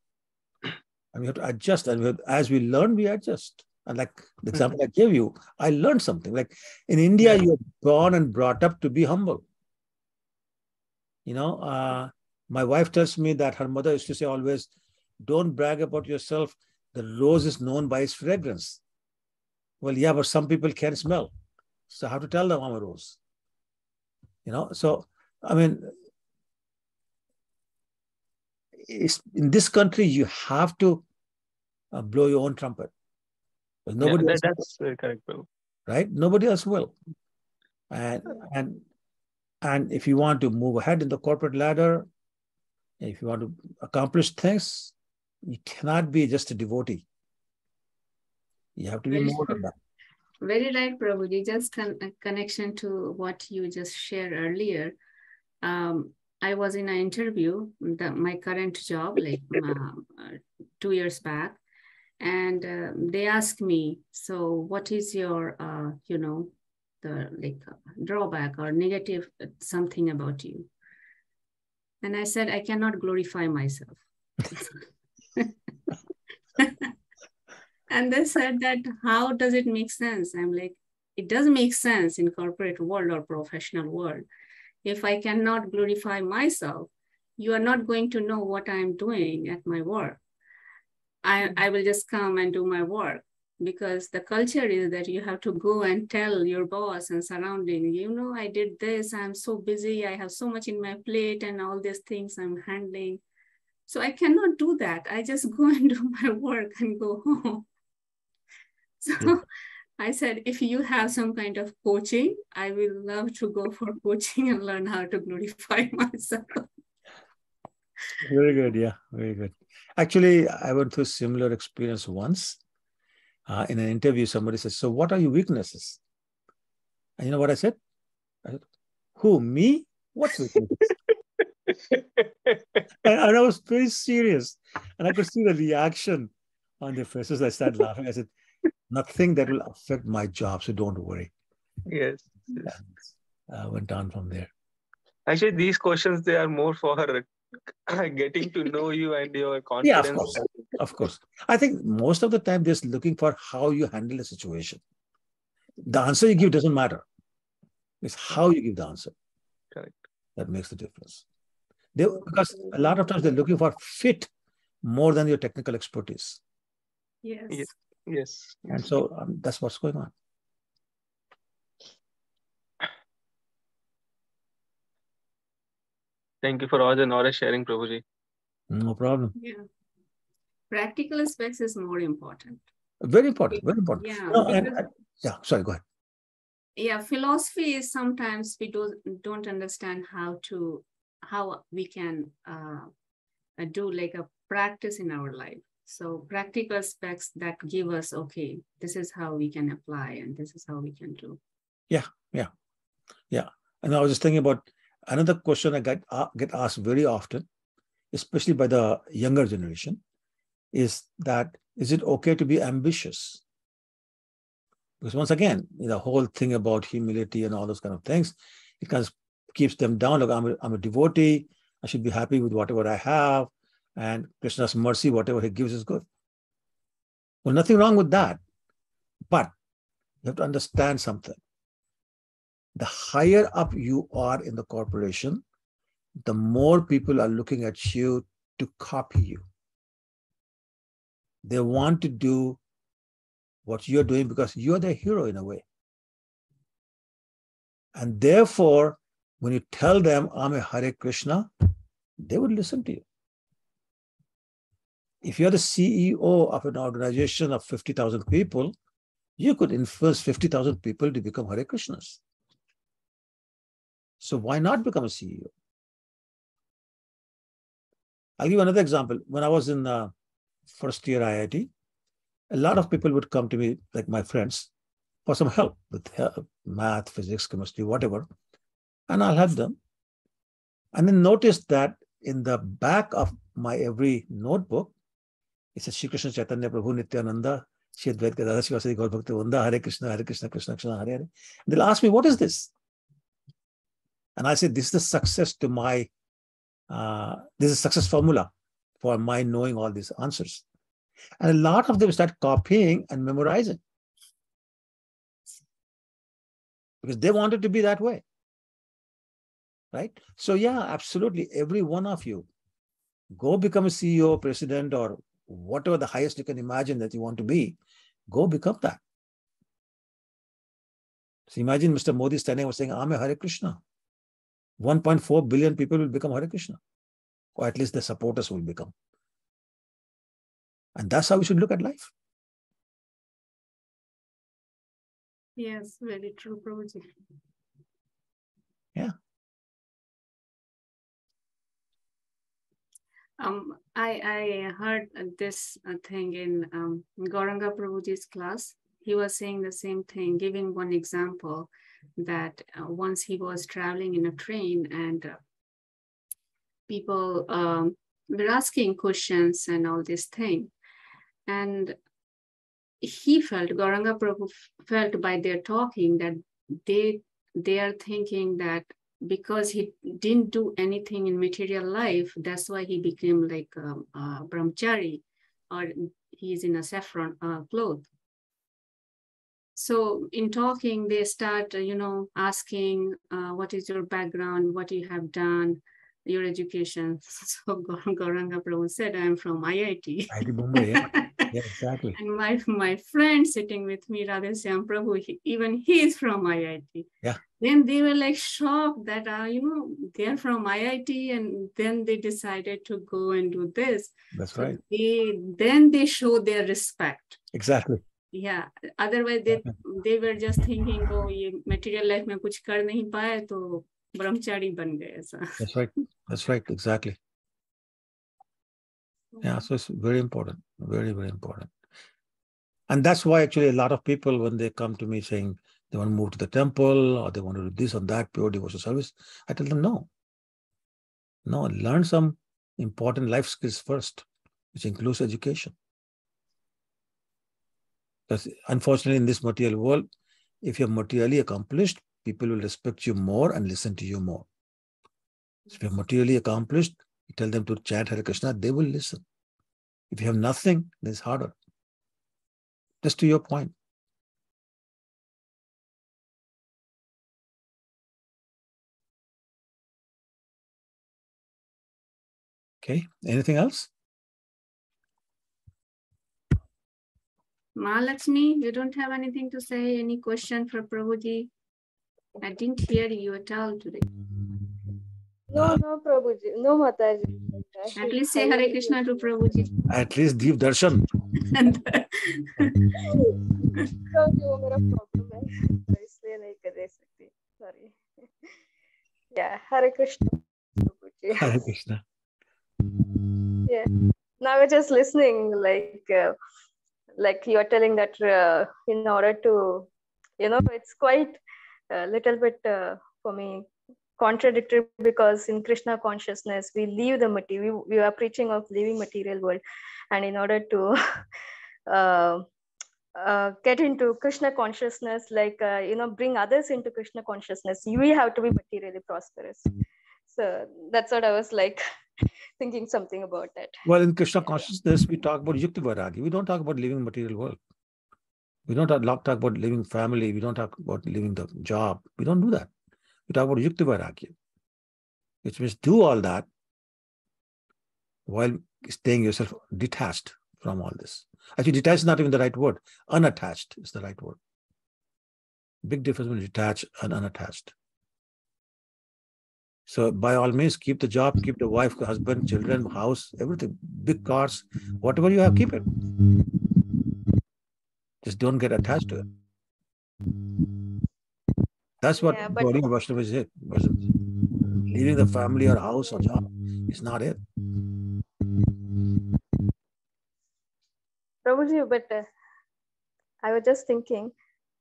And we have to adjust. And as we learn, we adjust. And like the example I gave you, I learned something. Like in India, you're born and brought up to be humble. You know, my wife tells me that her mother used to say always, don't brag about yourself. The rose is known by its fragrance. Well, yeah, but some people can't smell. So I have to tell them I'm a rose. You know, so, I mean, in this country, you have to blow your own trumpet. But nobody else that's correct, Prabhu. Right? Nobody else will. And if you want to move ahead in the corporate ladder, if you want to accomplish things, you cannot be just a devotee. You have to be more than that. Very right, Prabhuji. Just a connection to what you just shared earlier. I was in an interview, my current job, like 2 years back, and they asked me, so what is your, the drawback or negative something about you? And I said, I cannot glorify myself. And they said that, how does it make sense? I'm like, it does make sense in corporate world or professional world. If I cannot glorify myself, you are not going to know what I'm doing at my work. I will just come and do my work, because the culture is that you have to go and tell your boss and surrounding, you know, I did this, I'm so busy, I have so much in my plate and all these things I'm handling. So I cannot do that. I just go and do my work and go home. So I said, if you have some kind of coaching, I will love to go for coaching and learn how to glorify myself. Very good. Yeah, very good. Actually, I went through a similar experience once. In an interview, somebody said, "So what are your weaknesses?" And you know what I said? I said, "Who, me? What's weaknesses?" And I was very serious. And I could see the reaction on their faces. I started laughing. I said, "Nothing that will affect my job, so don't worry." Yes. Yes. And I went on from there. Actually, these questions, they are more for getting to know you and your Yeah, of confidence. course. Of course. I think most of the time they're just looking for how you handle a situation. The answer you give doesn't matter. It's how you give the answer. Correct. That makes the difference. Because a lot of times they're looking for fit more than your technical expertise. Yes. Yes. Yes. And so that's what's going on. Thank you for all the knowledge sharing, Prabhuji. No problem. Yeah. Practical aspects is more important. Very important. Very important. Yeah. No, yeah, sorry, go ahead. Yeah, philosophy is sometimes we don't understand how we can do like a practice in our life. So practical aspects that give us, okay, this is how we can apply and this is how we can do. Yeah. And I was just thinking about another question I get asked very often, especially by the younger generation, is it okay to be ambitious? Because once again, the whole thing about humility and all those kind of things, it kind of keeps them down. Look, I'm a devotee. I should be happy with whatever I have. And Krishna's mercy, whatever he gives is good. Well, nothing wrong with that. But you have to understand something. The higher up you are in the corporation, the more people are looking at you to copy you. They want to do what you're doing because you're their hero in a way. And therefore, when you tell them, I'm a Hare Krishna, they would listen to you. If you're the CEO of an organization of 50,000 people, you could influence 50,000 people to become Hare Krishnas. So why not become a CEO? I'll give you another example. When I was in first year IIT, a lot of people would come to me, like my friends, for some help with math, physics, chemistry, whatever. And I'll help them. And then notice that in the back of my every notebook, it says Shri Krishna Chaitanya Prabhu Nityananda, Shri Advaita Gadadhar Sivasadi Gaur Bhakti Vrinda, Hare Krishna, Krishna Krishna, Hare Hare. And they'll ask me, what is this? And I say, this is the success to my, this is a success formula for my knowing all these answers. And a lot of them start copying and memorizing because they wanted to be that way. Right? So yeah, absolutely. Every one of you, go become a CEO, president, or whatever the highest you can imagine that you want to be, go become that. So imagine Mr. Modi standing and saying, I'm a Hare Krishna. 1.4 billion people will become Hare Krishna, or at least the supporters will become. And that's how we should look at life. Yes, very true, Prabhuji. Yeah. I heard this thing in Gauranga Prabhuji's class. He was saying the same thing, giving one example that once he was traveling in a train and people were asking questions and all this thing. And he felt, Gauranga Prabhu felt by their talking that they are thinking that because he didn't do anything in material life, that's why he became like a brahmachari, or he's in a saffron cloth. So in talking, they start, asking, what is your background, what you have done, your education. So Gauranga Prabhu said, I'm from IIT. IIT Bombay, yeah. Yeah, exactly. And my friend sitting with me, Radhasyam Prabhu, even he's from IIT. Yeah. Then they were like shocked that, they're from IIT, and then they decided to go and do this. That's right. Then they show their respect. Exactly. Yeah. Otherwise, they were just thinking, oh, ये material life में कुछ कर नहीं पाए तो ब्रह्मचारी बन गए ऐसा. That's right. That's right. Exactly. Yeah, so it's very important, very, very important. And that's why actually a lot of people, when they come to me saying they want to move to the temple or they want to do this or that, pure devotional service, I tell them no. No, learn some important life skills first, which includes education. Because unfortunately, in this material world, if you're materially accomplished, people will respect you more and listen to you more. So if you're materially accomplished, you tell them to chant Hare Krishna, they will listen. If you have nothing, then it's harder. Just to your point. Okay, anything else? Mahalakshmi, you don't have anything to say? Any question for Prabhuji? I didn't hear you at all today. No, Prabhuji. No, Mataji. At least say Hare Krishna to Prabhuji. At least give darshan. वो मेरा problem है तो इसलिए नहीं कर सकती sorry yeah Hare Krishna Prabhuji. Hare Krishna. Yeah, now we're just listening like you're telling that in order to it's quite a little bit for me contradictory, because in Krishna consciousness we leave the material, we are preaching of leaving material world, and in order to get into Krishna consciousness, bring others into Krishna consciousness, we have to be materially prosperous. So that's what I was like thinking something about that. Well, in Krishna consciousness, we talk about Yukti Vairagi. We don't talk about living material world. We don't talk about living family. We don't talk about living the job. We don't do that. We talk about Yukti Vairagi, which means do all that while staying yourself detached from all this. Actually, detached is not even the right word. Unattached is the right word. Big difference between detached and unattached. So by all means, keep the job, keep the wife, husband, children, house, everything, big cars, whatever you have, keep it. Just don't get attached to it. That's what Gaudiya Vaishnava is it. Leaving the family or house or job is not it. Prabhuji, but I was just thinking,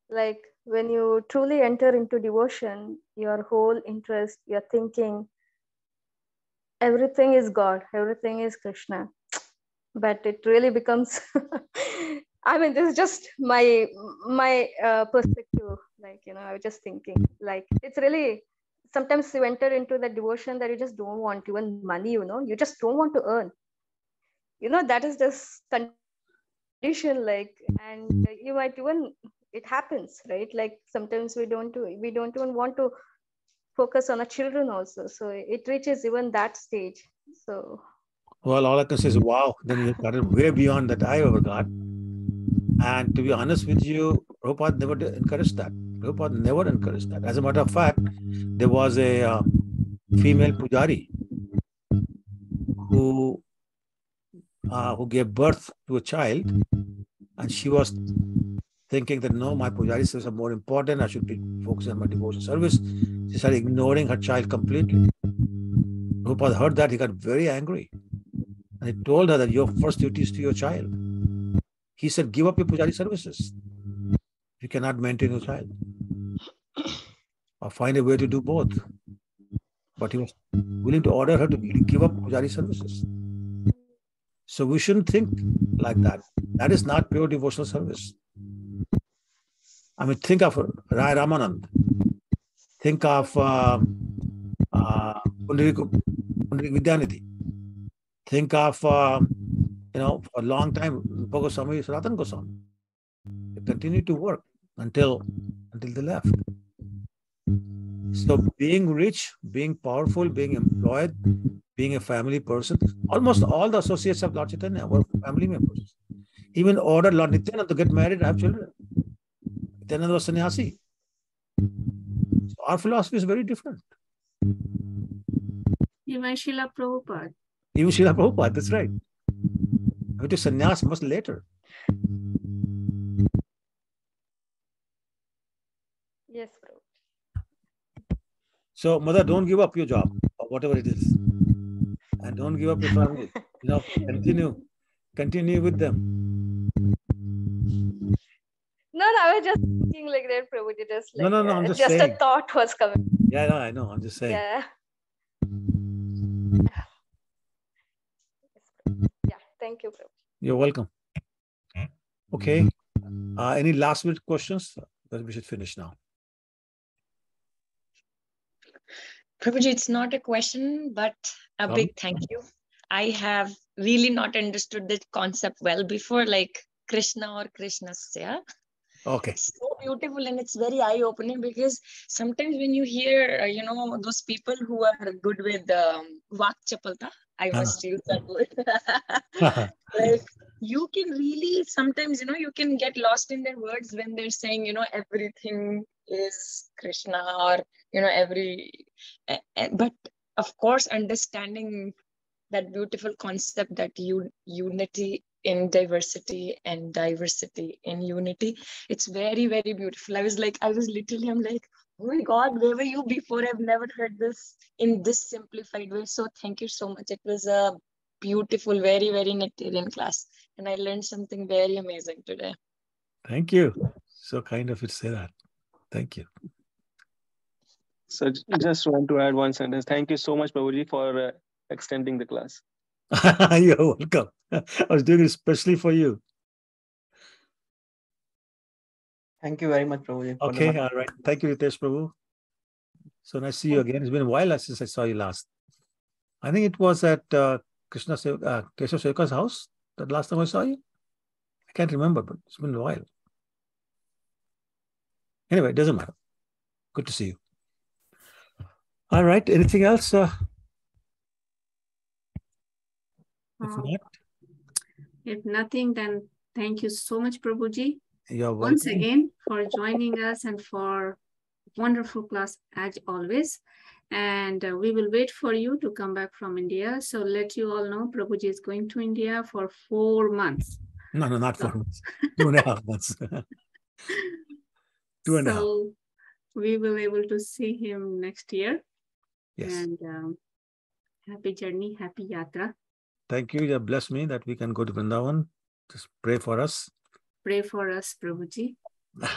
like when you truly enter into devotion, your whole interest, your thinking, everything is God, everything is Krishna. But it really becomes, I mean, this is just my perspective. I was just thinking, like, it's really, sometimes you enter into the devotion that you just don't want even money, you just don't want to earn. That is just condition, and you might even, it happens, right? Like sometimes we don't even want to focus on our children also. So it reaches even that stage. So well, all I can say is, wow, then you got it way beyond that I ever got. And to be honest with you, Prabhupada never encouraged that. Prabhupada never encouraged that. As a matter of fact, there was a female pujari who gave birth to a child, and she was thinking that no, my pujari service are more important. I should be focusing on my devotional service. She started ignoring her child completely. Prabhupada heard that, he got very angry. And he told her that your first duty is to your child. He said, give up your pujari services. You cannot maintain your child. Or find a way to do both. But he was willing to order her to give up pujari services. So we shouldn't think like that. That is not pure devotional service. I mean, think of Rai Ramanand. Think of Pundarik Vidyanidhi. Think of, for a long time, Goswami Sanatana Goswami. They continued to work until they left. So being rich, being powerful, being employed, being a family person, almost all the associates of Lord Chaitanya were family members. Even ordered Lord Nityananda to get married and have children. Nityananda was sannyasi. So our philosophy is very different. Even Srila Prabhupada. Even Srila Prabhupada, that's right. I went to sannyas much later. yes, bro. So, mother, don't give up your job or whatever it is. And don't give up your family. Continue with them. No, I was just thinking like that, Prabhuji. Just like No, I'm just just saying. a thought was coming. Yeah, no, I know. I'm just saying. Yeah. Yeah. Thank you, Prabhuji. You're welcome. Okay. Any last minute questions? That we should finish now. Prabhuji, it's not a question, but a big thank you. I have really not understood this concept well before, like Krishna or Krishnasya. Okay. It's so beautiful and it's very eye-opening, because sometimes when you hear, those people who are good with Vak Chapalta, I must use that word. Like, you can really sometimes, you can get lost in their words when they're saying, everything is Krishna, or, but of course, understanding that beautiful concept that unity in diversity and diversity in unity, it's very, very beautiful. I'm like, oh my God, where were you before? I've never heard this in this simplified way. So thank you so much. It was a beautiful, very, very nectarian class, and I learned something very amazing today. Thank you. So kind of you to say that. Thank you. So just want to add one sentence. Thank you so much, Prabhuji, for extending the class. You're welcome. I was doing it especially for you. Thank you very much, Prabhuji. Okay, all right. Thank you, Ritesh Prabhu. So nice to see you again. It's been a while since I saw you last. I think it was at Keshav Sevaka's house that last time I saw you. I can't remember, but it's been a while. Anyway, it doesn't matter. Good to see you. All right. Anything else? If nothing, then thank you so much, Prabhuji. You're welcome. Once again for joining us and for wonderful class as always. And we will wait for you to come back from India. So let you all know, Prabhuji is going to India for 4 months. No, not 4 months. 2.5 months. 2.5. So we will be able to see him next year. Yes. And happy journey, happy yatra. Thank you. You have blessed me that we can go to Vrindavan. Just pray for us. Pray for us, Prabhuji.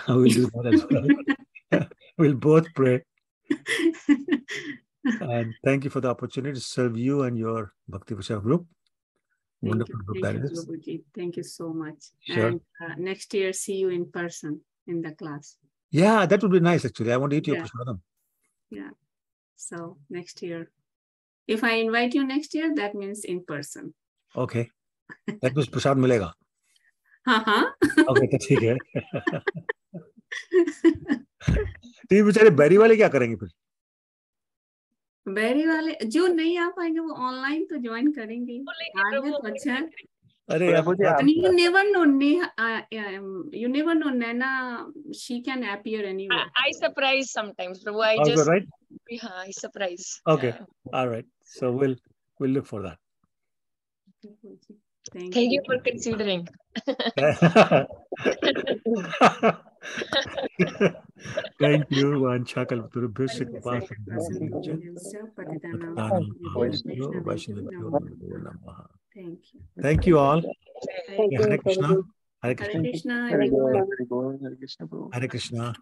We'll do that as well. We'll both pray. And thank you for the opportunity to serve you and your Bhakti Prachar group. Wonderful group that is. Prabhuji. Thank you so much. Sure. And next year, see you in person in the class. Yeah, that would be nice actually. I want to eat your prasadam. Yeah. So next year. If I invite you next year, that means in person. Okay. That means prasad milega. Okay, तो ठीक है. तो ये बेचारे बैरी वाले क्या करेंगे फिर? बैरी वाले जो नहीं आ पाएंगे वो ऑनलाइन तो ज्वाइन करेंगे. आगे तो अच्छा है. अरे you never know, you never know, Nana, she can appear anywhere. I surprise sometimes, Prabhu. I surprise. Okay, all right. So we'll look for that. Thank you for considering. Thank you. Thank you all. Hare Krishna. Hare Krishna. Hare Krishna. Hare Krishna.